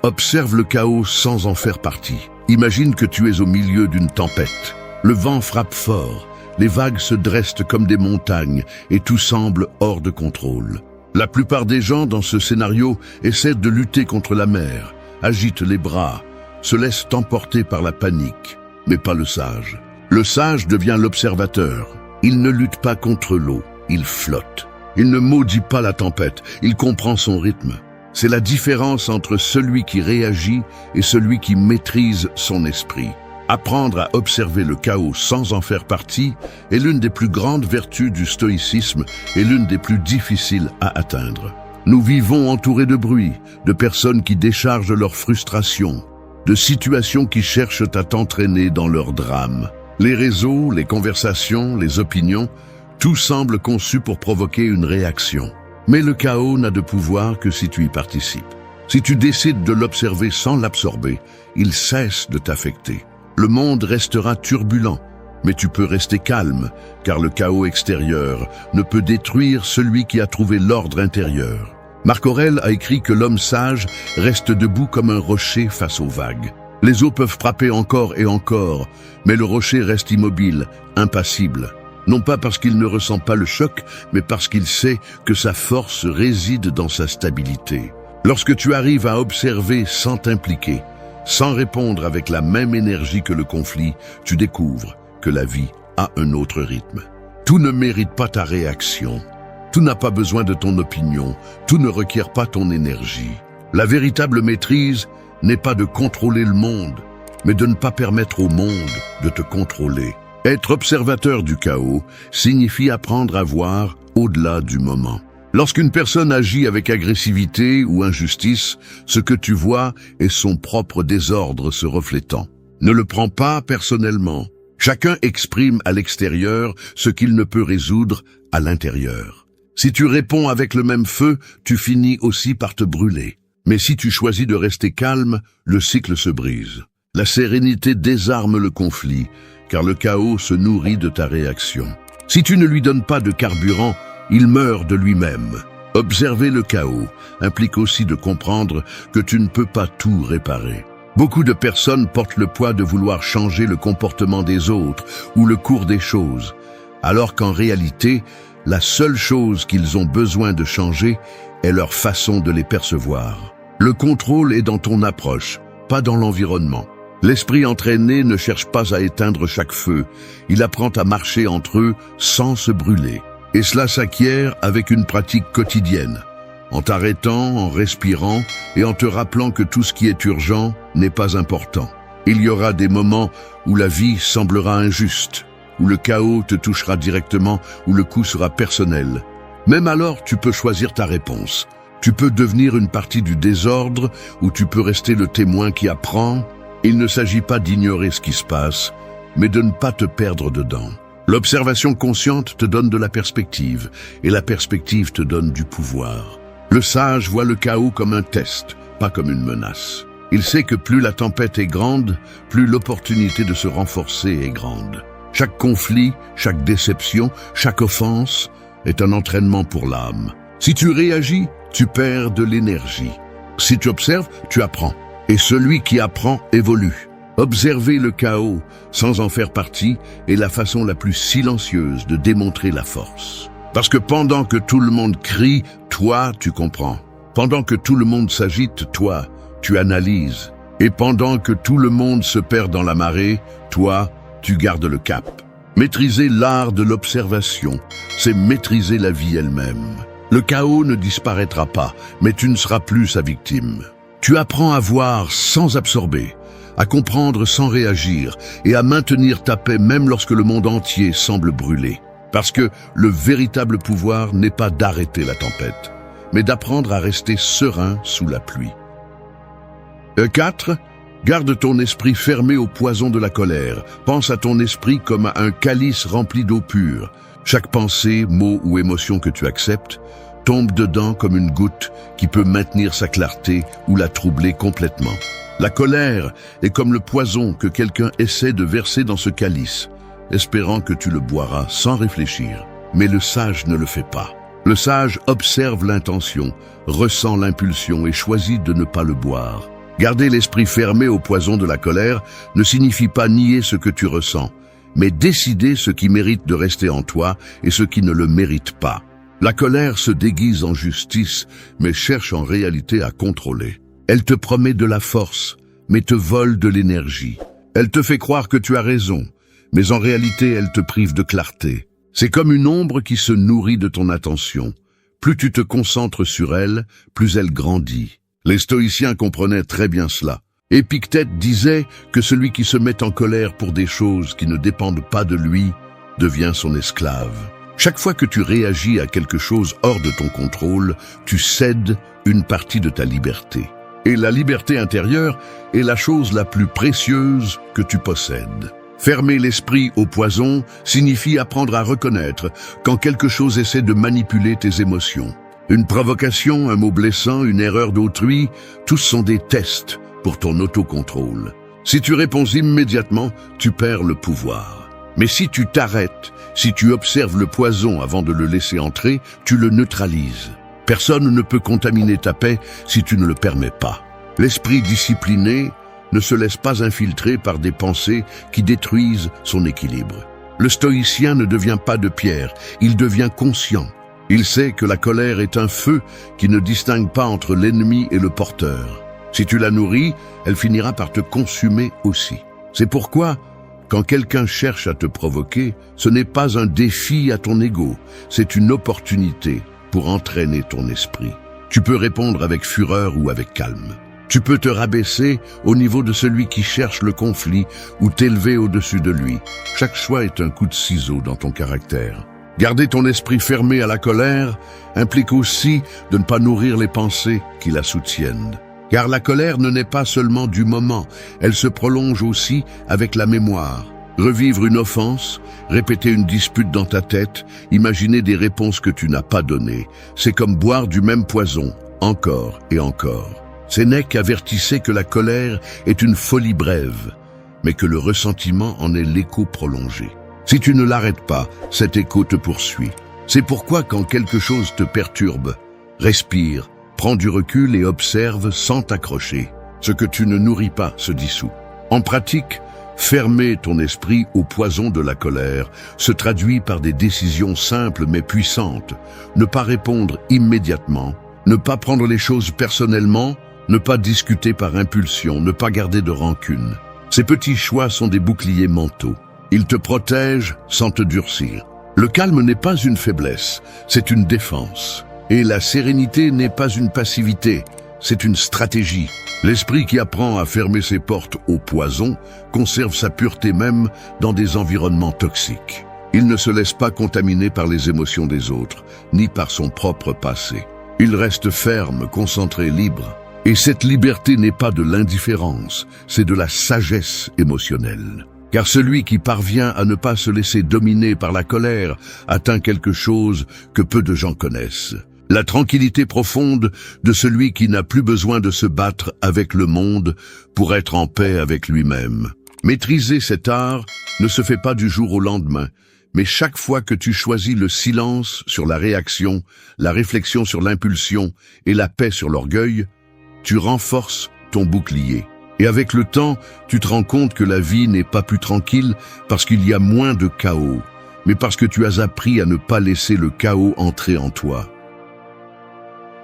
Observe le chaos sans en faire partie. Imagine que tu es au milieu d'une tempête. Le vent frappe fort, les vagues se dressent comme des montagnes et tout semble hors de contrôle. La plupart des gens dans ce scénario essaient de lutter contre la mer, agitent les bras, se laissent emporter par la panique, mais pas le sage. Le sage devient l'observateur. Il ne lutte pas contre l'eau, il flotte. Il ne maudit pas la tempête, il comprend son rythme. C'est la différence entre celui qui réagit et celui qui maîtrise son esprit. Apprendre à observer le chaos sans en faire partie est l'une des plus grandes vertus du stoïcisme et l'une des plus difficiles à atteindre. Nous vivons entourés de bruit, de personnes qui déchargent leurs frustrations, de situations qui cherchent à t'entraîner dans leur drame. Les réseaux, les conversations, les opinions, tout semble conçu pour provoquer une réaction. Mais le chaos n'a de pouvoir que si tu y participes. Si tu décides de l'observer sans l'absorber, il cesse de t'affecter. Le monde restera turbulent, mais tu peux rester calme, car le chaos extérieur ne peut détruire celui qui a trouvé l'ordre intérieur. Marc Aurèle a écrit que l'homme sage reste debout comme un rocher face aux vagues. Les eaux peuvent frapper encore et encore, mais le rocher reste immobile, impassible. Non pas parce qu'il ne ressent pas le choc, mais parce qu'il sait que sa force réside dans sa stabilité. Lorsque tu arrives à observer sans t'impliquer, sans répondre avec la même énergie que le conflit, tu découvres que la vie a un autre rythme. Tout ne mérite pas ta réaction. Tout n'a pas besoin de ton opinion. Tout ne requiert pas ton énergie. La véritable maîtrise n'est pas de contrôler le monde, mais de ne pas permettre au monde de te contrôler. Être observateur du chaos signifie apprendre à voir au-delà du moment. Lorsqu'une personne agit avec agressivité ou injustice, ce que tu vois est son propre désordre se reflétant. Ne le prends pas personnellement. Chacun exprime à l'extérieur ce qu'il ne peut résoudre à l'intérieur. Si tu réponds avec le même feu, tu finis aussi par te brûler. Mais si tu choisis de rester calme, le cycle se brise. La sérénité désarme le conflit, car le chaos se nourrit de ta réaction. Si tu ne lui donnes pas de carburant, il meurt de lui-même. Observer le chaos implique aussi de comprendre que tu ne peux pas tout réparer. Beaucoup de personnes portent le poids de vouloir changer le comportement des autres ou le cours des choses, alors qu'en réalité, la seule chose qu'ils ont besoin de changer est leur façon de les percevoir. Le contrôle est dans ton approche, pas dans l'environnement. L'esprit entraîné ne cherche pas à éteindre chaque feu, il apprend à marcher entre eux sans se brûler. Et cela s'acquiert avec une pratique quotidienne, en t'arrêtant, en respirant et en te rappelant que tout ce qui est urgent n'est pas important. Il y aura des moments où la vie semblera injuste, où le chaos te touchera directement, où le coup sera personnel. Même alors, tu peux choisir ta réponse. Tu peux devenir une partie du désordre ou tu peux rester le témoin qui apprend, Il ne s'agit pas d'ignorer ce qui se passe, mais de ne pas te perdre dedans. L'observation consciente te donne de la perspective, et la perspective te donne du pouvoir. Le sage voit le chaos comme un test, pas comme une menace. Il sait que plus la tempête est grande, plus l'opportunité de se renforcer est grande. Chaque conflit, chaque déception, chaque offense est un entraînement pour l'âme. Si tu réagis, tu perds de l'énergie. Si tu observes, tu apprends. Et celui qui apprend évolue. Observer le chaos sans en faire partie est la façon la plus silencieuse de démontrer la force. Parce que pendant que tout le monde crie, toi, tu comprends. Pendant que tout le monde s'agite, toi, tu analyses. Et pendant que tout le monde se perd dans la marée, toi, tu gardes le cap. Maîtriser l'art de l'observation, c'est maîtriser la vie elle-même. Le chaos ne disparaîtra pas, mais tu ne seras plus sa victime. Tu apprends à voir sans absorber, à comprendre sans réagir et à maintenir ta paix même lorsque le monde entier semble brûler. Parce que le véritable pouvoir n'est pas d'arrêter la tempête, mais d'apprendre à rester serein sous la pluie. 4. Garde ton esprit fermé au poison de la colère. Pense à ton esprit comme à un calice rempli d'eau pure. Chaque pensée, mot ou émotion que tu acceptes tombe dedans comme une goutte qui peut maintenir sa clarté ou la troubler complètement. La colère est comme le poison que quelqu'un essaie de verser dans ce calice, espérant que tu le boiras sans réfléchir. Mais le sage ne le fait pas. Le sage observe l'intention, ressent l'impulsion et choisit de ne pas le boire. Garder l'esprit fermé au poison de la colère ne signifie pas nier ce que tu ressens, mais décider ce qui mérite de rester en toi et ce qui ne le mérite pas. La colère se déguise en justice, mais cherche en réalité à contrôler. Elle te promet de la force, mais te vole de l'énergie. Elle te fait croire que tu as raison, mais en réalité elle te prive de clarté. C'est comme une ombre qui se nourrit de ton attention. Plus tu te concentres sur elle, plus elle grandit. Les stoïciens comprenaient très bien cela. Épictète disait que celui qui se met en colère pour des choses qui ne dépendent pas de lui devient son esclave. Chaque fois que tu réagis à quelque chose hors de ton contrôle, tu cèdes une partie de ta liberté. Et la liberté intérieure est la chose la plus précieuse que tu possèdes. Fermer l'esprit au poison signifie apprendre à reconnaître quand quelque chose essaie de manipuler tes émotions. Une provocation, un mot blessant, une erreur d'autrui, tous sont des tests pour ton autocontrôle. Si tu réponds immédiatement, tu perds le pouvoir. Mais si tu t'arrêtes, si tu observes le poison avant de le laisser entrer, tu le neutralises. Personne ne peut contaminer ta paix si tu ne le permets pas. L'esprit discipliné ne se laisse pas infiltrer par des pensées qui détruisent son équilibre. Le stoïcien ne devient pas de pierre, il devient conscient. Il sait que la colère est un feu qui ne distingue pas entre l'ennemi et le porteur. Si tu la nourris, elle finira par te consumer aussi. C'est pourquoi, quand quelqu'un cherche à te provoquer, ce n'est pas un défi à ton ego, c'est une opportunité pour entraîner ton esprit. Tu peux répondre avec fureur ou avec calme. Tu peux te rabaisser au niveau de celui qui cherche le conflit ou t'élever au-dessus de lui. Chaque choix est un coup de ciseau dans ton caractère. Garder ton esprit fermé à la colère implique aussi de ne pas nourrir les pensées qui la soutiennent. Car la colère ne naît pas seulement du moment, elle se prolonge aussi avec la mémoire. Revivre une offense, répéter une dispute dans ta tête, imaginer des réponses que tu n'as pas données, c'est comme boire du même poison, encore et encore. Sénèque avertissait que la colère est une folie brève, mais que le ressentiment en est l'écho prolongé. Si tu ne l'arrêtes pas, cet écho te poursuit. C'est pourquoi quand quelque chose te perturbe, respire, prends du recul et observe sans t'accrocher. Ce que tu ne nourris pas se dissout. En pratique, fermer ton esprit au poison de la colère se traduit par des décisions simples mais puissantes. Ne pas répondre immédiatement, ne pas prendre les choses personnellement, ne pas discuter par impulsion, ne pas garder de rancune. Ces petits choix sont des boucliers mentaux. Ils te protègent sans te durcir. Le calme n'est pas une faiblesse, c'est une défense. Et la sérénité n'est pas une passivité, c'est une stratégie. L'esprit qui apprend à fermer ses portes au poison conserve sa pureté même dans des environnements toxiques. Il ne se laisse pas contaminer par les émotions des autres, ni par son propre passé. Il reste ferme, concentré, libre. Et cette liberté n'est pas de l'indifférence, c'est de la sagesse émotionnelle. Car celui qui parvient à ne pas se laisser dominer par la colère atteint quelque chose que peu de gens connaissent. La tranquillité profonde de celui qui n'a plus besoin de se battre avec le monde pour être en paix avec lui-même. Maîtriser cet art ne se fait pas du jour au lendemain, mais chaque fois que tu choisis le silence sur la réaction, la réflexion sur l'impulsion et la paix sur l'orgueil, tu renforces ton bouclier. Et avec le temps, tu te rends compte que la vie n'est pas plus tranquille parce qu'il y a moins de chaos, mais parce que tu as appris à ne pas laisser le chaos entrer en toi.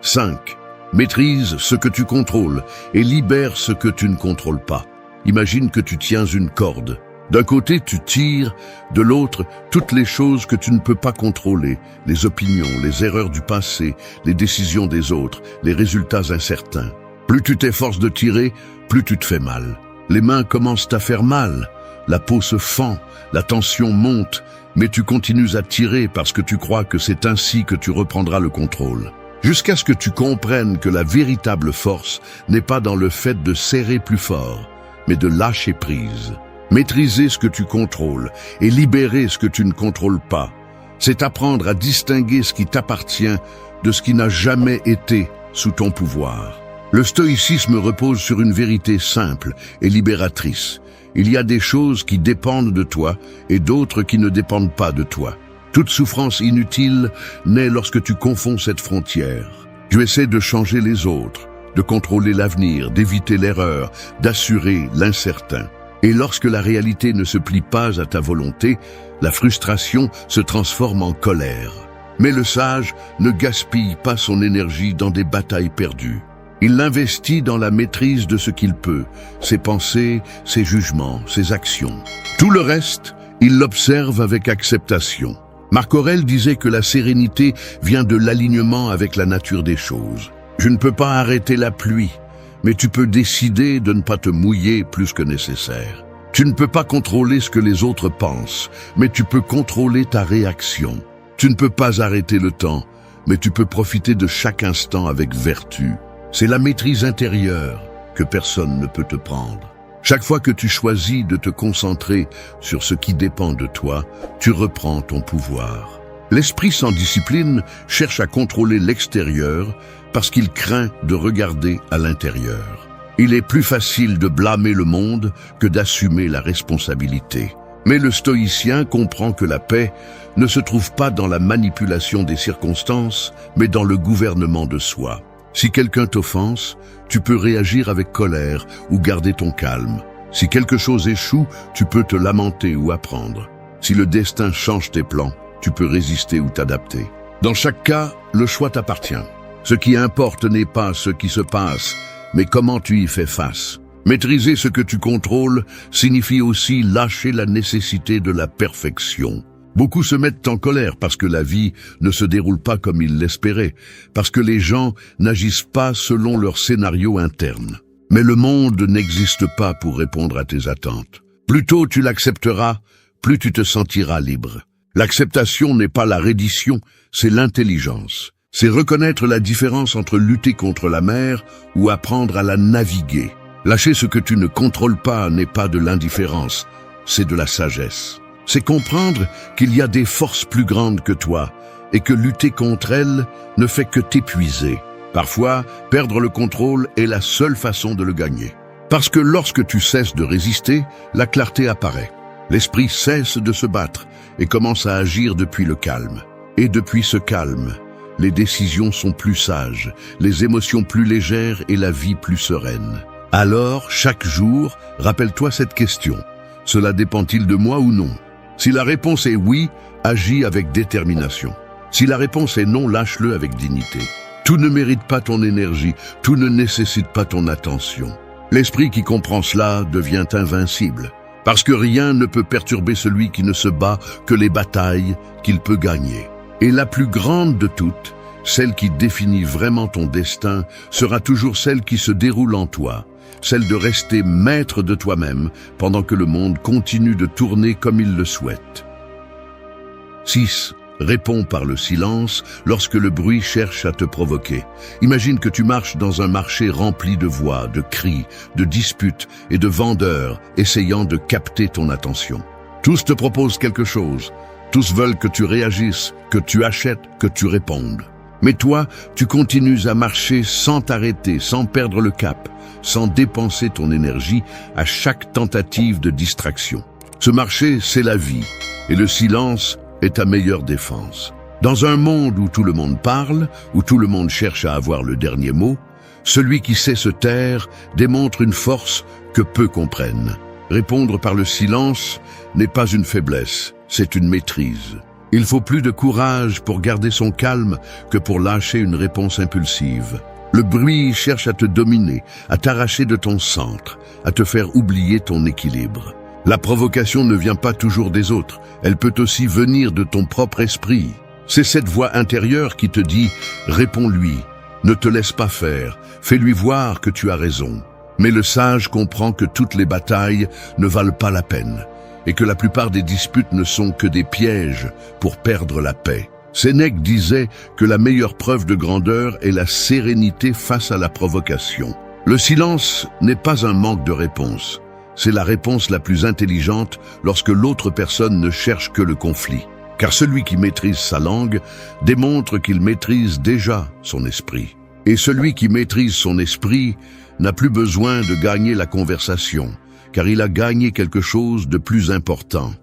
5. Maîtrise ce que tu contrôles et libère ce que tu ne contrôles pas. Imagine que tu tiens une corde. D'un côté, tu tires, de l'autre, toutes les choses que tu ne peux pas contrôler, les opinions, les erreurs du passé, les décisions des autres, les résultats incertains. Plus tu t'efforces de tirer, plus tu te fais mal. Les mains commencent à faire mal, la peau se fend, la tension monte, mais tu continues à tirer parce que tu crois que c'est ainsi que tu reprendras le contrôle. Jusqu'à ce que tu comprennes que la véritable force n'est pas dans le fait de serrer plus fort, mais de lâcher prise. Maîtriser ce que tu contrôles et libérer ce que tu ne contrôles pas, c'est apprendre à distinguer ce qui t'appartient de ce qui n'a jamais été sous ton pouvoir. Le stoïcisme repose sur une vérité simple et libératrice. Il y a des choses qui dépendent de toi et d'autres qui ne dépendent pas de toi. Toute souffrance inutile naît lorsque tu confonds cette frontière. Tu essaies de changer les autres, de contrôler l'avenir, d'éviter l'erreur, d'assurer l'incertain. Et lorsque la réalité ne se plie pas à ta volonté, la frustration se transforme en colère. Mais le sage ne gaspille pas son énergie dans des batailles perdues. Il l'investit dans la maîtrise de ce qu'il peut, ses pensées, ses jugements, ses actions. Tout le reste, il l'observe avec acceptation. Marc Aurèle disait que la sérénité vient de l'alignement avec la nature des choses. Je ne peux pas arrêter la pluie, mais tu peux décider de ne pas te mouiller plus que nécessaire. Tu ne peux pas contrôler ce que les autres pensent, mais tu peux contrôler ta réaction. Tu ne peux pas arrêter le temps, mais tu peux profiter de chaque instant avec vertu. C'est la maîtrise intérieure que personne ne peut te prendre. Chaque fois que tu choisis de te concentrer sur ce qui dépend de toi, tu reprends ton pouvoir. L'esprit sans discipline cherche à contrôler l'extérieur parce qu'il craint de regarder à l'intérieur. Il est plus facile de blâmer le monde que d'assumer la responsabilité. Mais le stoïcien comprend que la paix ne se trouve pas dans la manipulation des circonstances, mais dans le gouvernement de soi. Si quelqu'un t'offense, tu peux réagir avec colère ou garder ton calme. Si quelque chose échoue, tu peux te lamenter ou apprendre. Si le destin change tes plans, tu peux résister ou t'adapter. Dans chaque cas, le choix t'appartient. Ce qui importe n'est pas ce qui se passe, mais comment tu y fais face. Maîtriser ce que tu contrôles signifie aussi lâcher la nécessité de la perfection. Beaucoup se mettent en colère parce que la vie ne se déroule pas comme ils l'espéraient, parce que les gens n'agissent pas selon leur scénario interne. Mais le monde n'existe pas pour répondre à tes attentes. Plus tôt tu l'accepteras, plus tu te sentiras libre. L'acceptation n'est pas la reddition, c'est l'intelligence. C'est reconnaître la différence entre lutter contre la mer ou apprendre à la naviguer. Lâcher ce que tu ne contrôles pas n'est pas de l'indifférence, c'est de la sagesse. C'est comprendre qu'il y a des forces plus grandes que toi et que lutter contre elles ne fait que t'épuiser. Parfois, perdre le contrôle est la seule façon de le gagner. Parce que lorsque tu cesses de résister, la clarté apparaît. L'esprit cesse de se battre et commence à agir depuis le calme. Et depuis ce calme, les décisions sont plus sages, les émotions plus légères et la vie plus sereine. Alors, chaque jour, rappelle-toi cette question. Cela dépend-il de moi ou non ? Si la réponse est oui, agis avec détermination. Si la réponse est non, lâche-le avec dignité. Tout ne mérite pas ton énergie, tout ne nécessite pas ton attention. L'esprit qui comprend cela devient invincible, parce que rien ne peut perturber celui qui ne se bat que les batailles qu'il peut gagner. Et la plus grande de toutes, celle qui définit vraiment ton destin, sera toujours celle qui se déroule en toi. Celle de rester maître de toi-même pendant que le monde continue de tourner comme il le souhaite. 6. Réponds par le silence lorsque le bruit cherche à te provoquer. Imagine que tu marches dans un marché rempli de voix, de cris, de disputes et de vendeurs essayant de capter ton attention. Tous te proposent quelque chose. Tous veulent que tu réagisses, que tu achètes, que tu répondes. Mais toi, tu continues à marcher sans t'arrêter, sans perdre le cap, sans dépenser ton énergie à chaque tentative de distraction. Ce marché, c'est la vie, et le silence est ta meilleure défense. Dans un monde où tout le monde parle, où tout le monde cherche à avoir le dernier mot, celui qui sait se taire démontre une force que peu comprennent. Répondre par le silence n'est pas une faiblesse, c'est une maîtrise. Il faut plus de courage pour garder son calme que pour lâcher une réponse impulsive. Le bruit cherche à te dominer, à t'arracher de ton centre, à te faire oublier ton équilibre. La provocation ne vient pas toujours des autres, elle peut aussi venir de ton propre esprit. C'est cette voix intérieure qui te dit « Réponds-lui, ne te laisse pas faire, fais-lui voir que tu as raison ». Mais le sage comprend que toutes les batailles ne valent pas la peine, et que la plupart des disputes ne sont que des pièges pour perdre la paix. Sénèque disait que la meilleure preuve de grandeur est la sérénité face à la provocation. Le silence n'est pas un manque de réponse. C'est la réponse la plus intelligente lorsque l'autre personne ne cherche que le conflit. Car celui qui maîtrise sa langue démontre qu'il maîtrise déjà son esprit. Et celui qui maîtrise son esprit n'a plus besoin de gagner la conversation, car il a gagné quelque chose de plus important,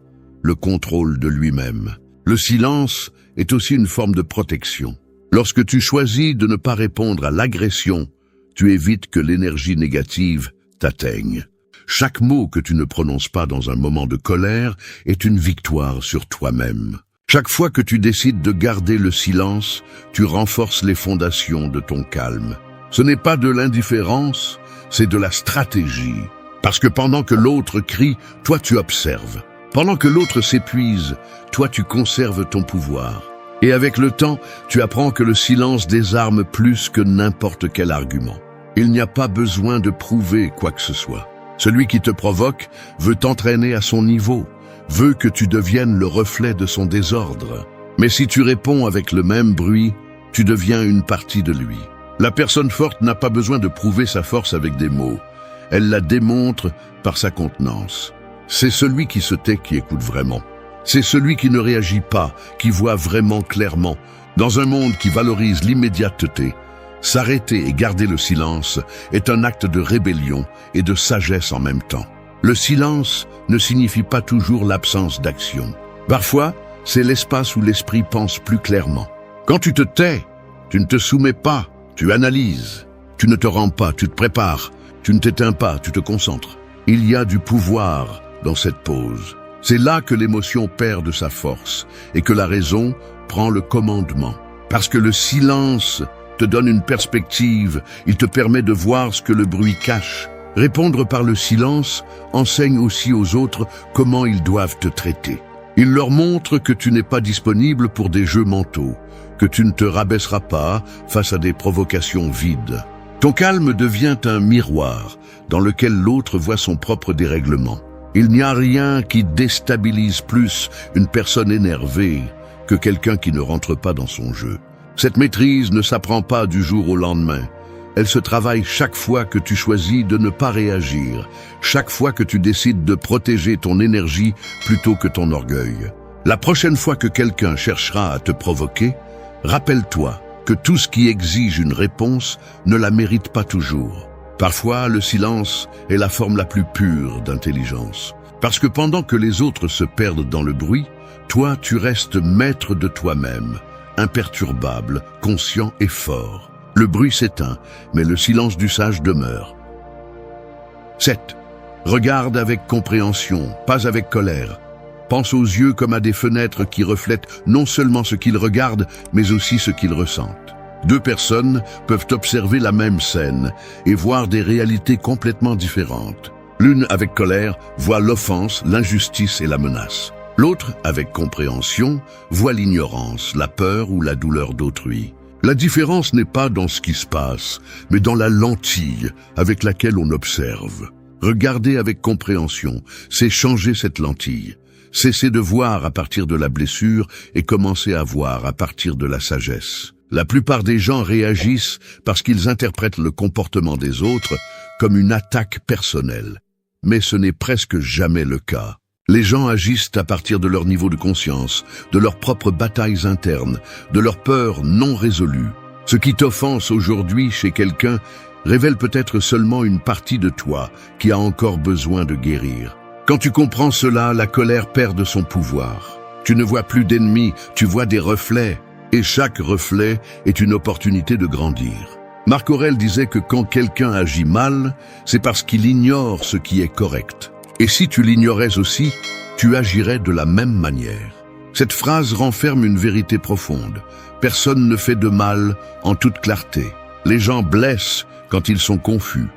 le contrôle de lui-même. Le silence est aussi une forme de protection. Lorsque tu choisis de ne pas répondre à l'agression, tu évites que l'énergie négative t'atteigne. Chaque mot que tu ne prononces pas dans un moment de colère est une victoire sur toi-même. Chaque fois que tu décides de garder le silence, tu renforces les fondations de ton calme. Ce n'est pas de l'indifférence, c'est de la stratégie. Parce que pendant que l'autre crie, toi tu observes. Pendant que l'autre s'épuise, toi tu conserves ton pouvoir. Et avec le temps, tu apprends que le silence désarme plus que n'importe quel argument. Il n'y a pas besoin de prouver quoi que ce soit. Celui qui te provoque veut t'entraîner à son niveau, veut que tu deviennes le reflet de son désordre. Mais si tu réponds avec le même bruit, tu deviens une partie de lui. La personne forte n'a pas besoin de prouver sa force avec des mots. Elle la démontre par sa contenance. C'est celui qui se tait qui écoute vraiment. C'est celui qui ne réagit pas, qui voit vraiment clairement. Dans un monde qui valorise l'immédiateté, s'arrêter et garder le silence est un acte de rébellion et de sagesse en même temps. Le silence ne signifie pas toujours l'absence d'action. Parfois, c'est l'espace où l'esprit pense plus clairement. Quand tu te tais, tu ne te soumets pas, tu analyses. Tu ne te rends pas, tu te prépares. Tu ne t'éteins pas, tu te concentres. Il y a du pouvoir dans cette pause. C'est là que l'émotion perd de sa force et que la raison prend le commandement. Parce que le silence te donne une perspective, il te permet de voir ce que le bruit cache. Répondre par le silence enseigne aussi aux autres comment ils doivent te traiter. Il leur montre que tu n'es pas disponible pour des jeux mentaux, que tu ne te rabaisseras pas face à des provocations vides. Ton calme devient un miroir dans lequel l'autre voit son propre dérèglement. Il n'y a rien qui déstabilise plus une personne énervée que quelqu'un qui ne rentre pas dans son jeu. Cette maîtrise ne s'apprend pas du jour au lendemain. Elle se travaille chaque fois que tu choisis de ne pas réagir, chaque fois que tu décides de protéger ton énergie plutôt que ton orgueil. La prochaine fois que quelqu'un cherchera à te provoquer, rappelle-toi que tout ce qui exige une réponse ne la mérite pas toujours. Parfois, le silence est la forme la plus pure d'intelligence. Parce que pendant que les autres se perdent dans le bruit, toi, tu restes maître de toi-même, imperturbable, conscient et fort. Le bruit s'éteint, mais le silence du sage demeure. 7. Regarde avec compréhension, pas avec colère. Pense aux yeux comme à des fenêtres qui reflètent non seulement ce qu'ils regardent, mais aussi ce qu'ils ressentent. Deux personnes peuvent observer la même scène et voir des réalités complètement différentes. L'une, avec colère, voit l'offense, l'injustice et la menace. L'autre, avec compréhension, voit l'ignorance, la peur ou la douleur d'autrui. La différence n'est pas dans ce qui se passe, mais dans la lentille avec laquelle on observe. Regarder avec compréhension, c'est changer cette lentille. Cesser de voir à partir de la blessure et commencer à voir à partir de la sagesse. La plupart des gens réagissent parce qu'ils interprètent le comportement des autres comme une attaque personnelle. Mais ce n'est presque jamais le cas. Les gens agissent à partir de leur niveau de conscience, de leurs propres batailles internes, de leurs peurs non résolues. Ce qui t'offense aujourd'hui chez quelqu'un révèle peut-être seulement une partie de toi qui a encore besoin de guérir. Quand tu comprends cela, la colère perd de son pouvoir. Tu ne vois plus d'ennemis, tu vois des reflets. Et chaque reflet est une opportunité de grandir. Marc Aurèle disait que quand quelqu'un agit mal, c'est parce qu'il ignore ce qui est correct. Et si tu l'ignorais aussi, tu agirais de la même manière. Cette phrase renferme une vérité profonde. Personne ne fait de mal en toute clarté. Les gens blessent quand ils sont confus,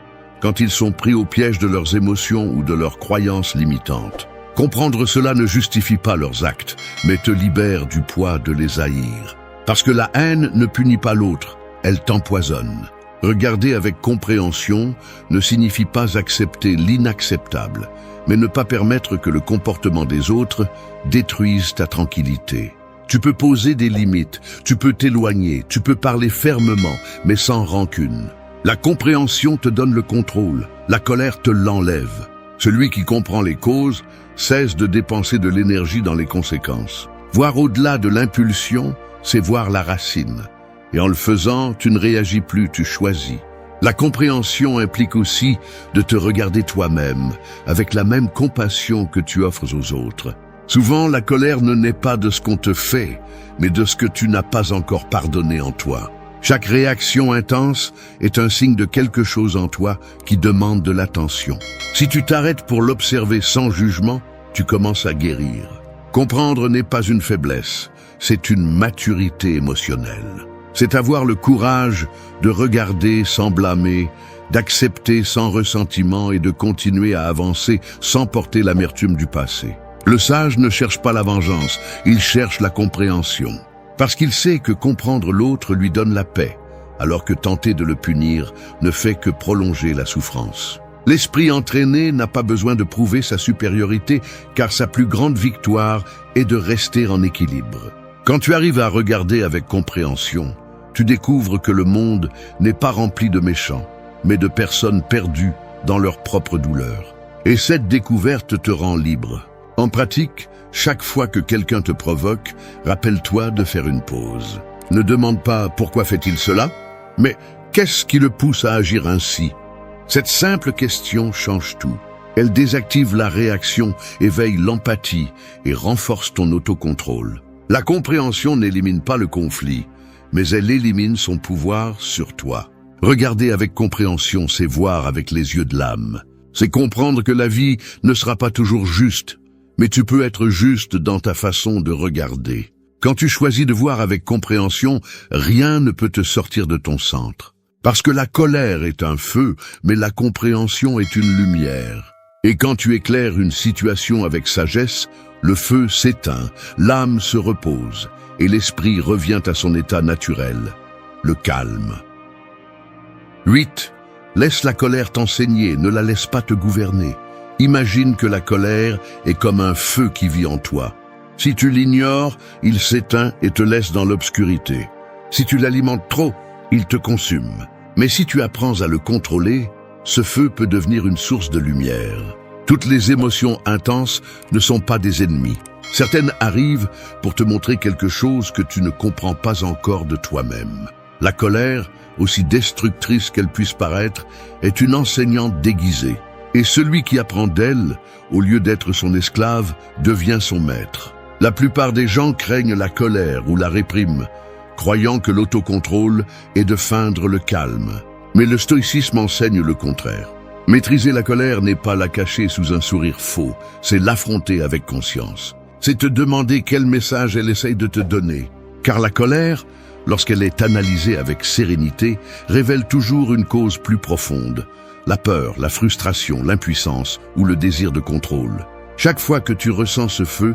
quand ils sont pris au piège de leurs émotions ou de leurs croyances limitantes. Comprendre cela ne justifie pas leurs actes, mais te libère du poids de les haïr. Parce que la haine ne punit pas l'autre, elle t'empoisonne. Regarder avec compréhension ne signifie pas accepter l'inacceptable, mais ne pas permettre que le comportement des autres détruise ta tranquillité. Tu peux poser des limites, tu peux t'éloigner, tu peux parler fermement, mais sans rancune. La compréhension te donne le contrôle, la colère te l'enlève. Celui qui comprend les causes cesse de dépenser de l'énergie dans les conséquences. Voir au-delà de l'impulsion, c'est voir la racine. Et en le faisant, tu ne réagis plus, tu choisis. La compréhension implique aussi de te regarder toi-même, avec la même compassion que tu offres aux autres. Souvent, la colère ne naît pas de ce qu'on te fait, mais de ce que tu n'as pas encore pardonné en toi. Chaque réaction intense est un signe de quelque chose en toi qui demande de l'attention. Si tu t'arrêtes pour l'observer sans jugement, tu commences à guérir. Comprendre n'est pas une faiblesse, c'est une maturité émotionnelle. C'est avoir le courage de regarder sans blâmer, d'accepter sans ressentiment et de continuer à avancer sans porter l'amertume du passé. Le sage ne cherche pas la vengeance, il cherche la compréhension. Parce qu'il sait que comprendre l'autre lui donne la paix, alors que tenter de le punir ne fait que prolonger la souffrance. L'esprit entraîné n'a pas besoin de prouver sa supériorité, car sa plus grande victoire est de rester en équilibre. Quand tu arrives à regarder avec compréhension, tu découvres que le monde n'est pas rempli de méchants, mais de personnes perdues dans leur propre douleur. Et cette découverte te rend libre. En pratique, chaque fois que quelqu'un te provoque, rappelle-toi de faire une pause. Ne demande pas « pourquoi fait-il cela ?», mais « qu'est-ce qui le pousse à agir ainsi ?» Cette simple question change tout. Elle désactive la réaction, éveille l'empathie et renforce ton autocontrôle. La compréhension n'élimine pas le conflit, mais elle élimine son pouvoir sur toi. Regarder avec compréhension, c'est voir avec les yeux de l'âme. C'est comprendre que la vie ne sera pas toujours juste, mais tu peux être juste dans ta façon de regarder. Quand tu choisis de voir avec compréhension, rien ne peut te sortir de ton centre. Parce que la colère est un feu, mais la compréhension est une lumière. Et quand tu éclaires une situation avec sagesse, le feu s'éteint, l'âme se repose, et l'esprit revient à son état naturel, le calme. 8. Laisse la colère t'enseigner, ne la laisse pas te gouverner. Imagine que la colère est comme un feu qui vit en toi. Si tu l'ignores, il s'éteint et te laisse dans l'obscurité. Si tu l'alimentes trop, il te consume. Mais si tu apprends à le contrôler, ce feu peut devenir une source de lumière. Toutes les émotions intenses ne sont pas des ennemis. Certaines arrivent pour te montrer quelque chose que tu ne comprends pas encore de toi-même. La colère, aussi destructrice qu'elle puisse paraître, est une enseignante déguisée. Et celui qui apprend d'elle, au lieu d'être son esclave, devient son maître. La plupart des gens craignent la colère ou la répriment, croyant que l'autocontrôle est de feindre le calme. Mais le stoïcisme enseigne le contraire. Maîtriser la colère n'est pas la cacher sous un sourire faux, c'est l'affronter avec conscience. C'est te demander quel message elle essaye de te donner. Car la colère, lorsqu'elle est analysée avec sérénité, révèle toujours une cause plus profonde. La peur, la frustration, l'impuissance ou le désir de contrôle. Chaque fois que tu ressens ce feu,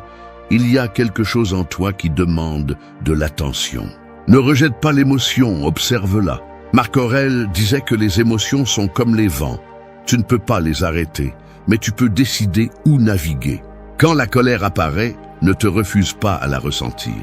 il y a quelque chose en toi qui demande de l'attention. Ne rejette pas l'émotion, observe-la. Marc Aurèle disait que les émotions sont comme les vents. Tu ne peux pas les arrêter, mais tu peux décider où naviguer. Quand la colère apparaît, ne te refuse pas à la ressentir.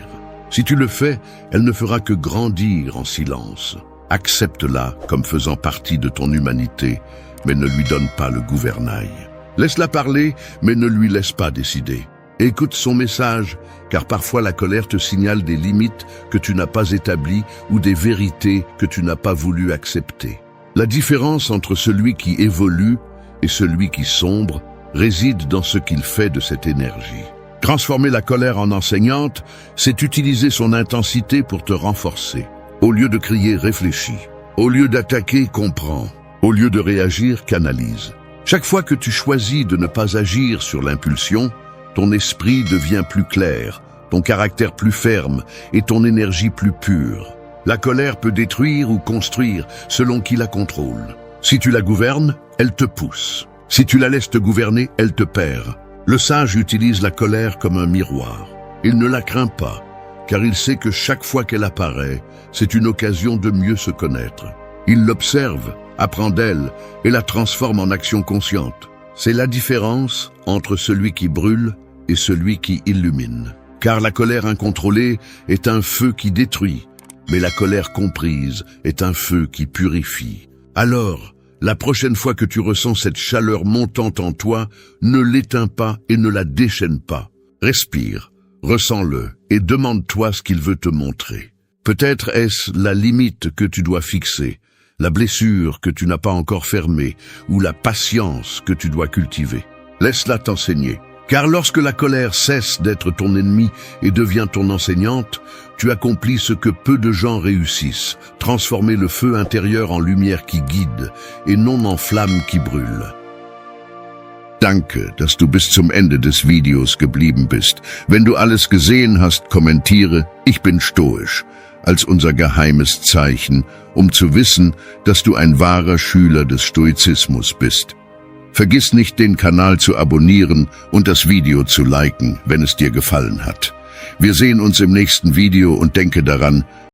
Si tu le fais, elle ne fera que grandir en silence. Accepte-la comme faisant partie de ton humanité, mais ne lui donne pas le gouvernail. Laisse-la parler, mais ne lui laisse pas décider. Écoute son message, car parfois la colère te signale des limites que tu n'as pas établies ou des vérités que tu n'as pas voulu accepter. La différence entre celui qui évolue et celui qui sombre réside dans ce qu'il fait de cette énergie. Transformer la colère en enseignante, c'est utiliser son intensité pour te renforcer. Au lieu de crier, réfléchis. Au lieu d'attaquer, comprends. Au lieu de réagir, canalise. Chaque fois que tu choisis de ne pas agir sur l'impulsion, ton esprit devient plus clair, ton caractère plus ferme et ton énergie plus pure. La colère peut détruire ou construire selon qui la contrôle. Si tu la gouvernes, elle te pousse. Si tu la laisses te gouverner, elle te perd. Le sage utilise la colère comme un miroir. Il ne la craint pas, car il sait que chaque fois qu'elle apparaît, c'est une occasion de mieux se connaître. Il l'observe, apprend d'elle et la transforme en action consciente. C'est la différence entre celui qui brûle et celui qui illumine. Car la colère incontrôlée est un feu qui détruit, mais la colère comprise est un feu qui purifie. Alors, la prochaine fois que tu ressens cette chaleur montante en toi, ne l'éteins pas et ne la déchaîne pas. Respire, ressens-le et demande-toi ce qu'il veut te montrer. Peut-être est-ce la limite que tu dois fixer, la blessure que tu n'as pas encore fermée ou la patience que tu dois cultiver. Laisse-la t'enseigner. Car lorsque la colère cesse d'être ton ennemi et devient ton enseignante, tu accomplis ce que peu de gens réussissent, transformer le feu intérieur en lumière qui guide et non en flamme qui brûle. Danke, dass du bis zum Ende des Videos geblieben bist. Wenn du alles gesehen hast, kommentiere, ich bin stoisch, als unser geheimes Zeichen, zu wissen, dass du ein wahrer Schüler des Stoizismus bist. Vergiss nicht, den Kanal zu abonnieren und das Video zu liken, wenn es dir gefallen hat. Wir sehen uns im nächsten Video und denke daran,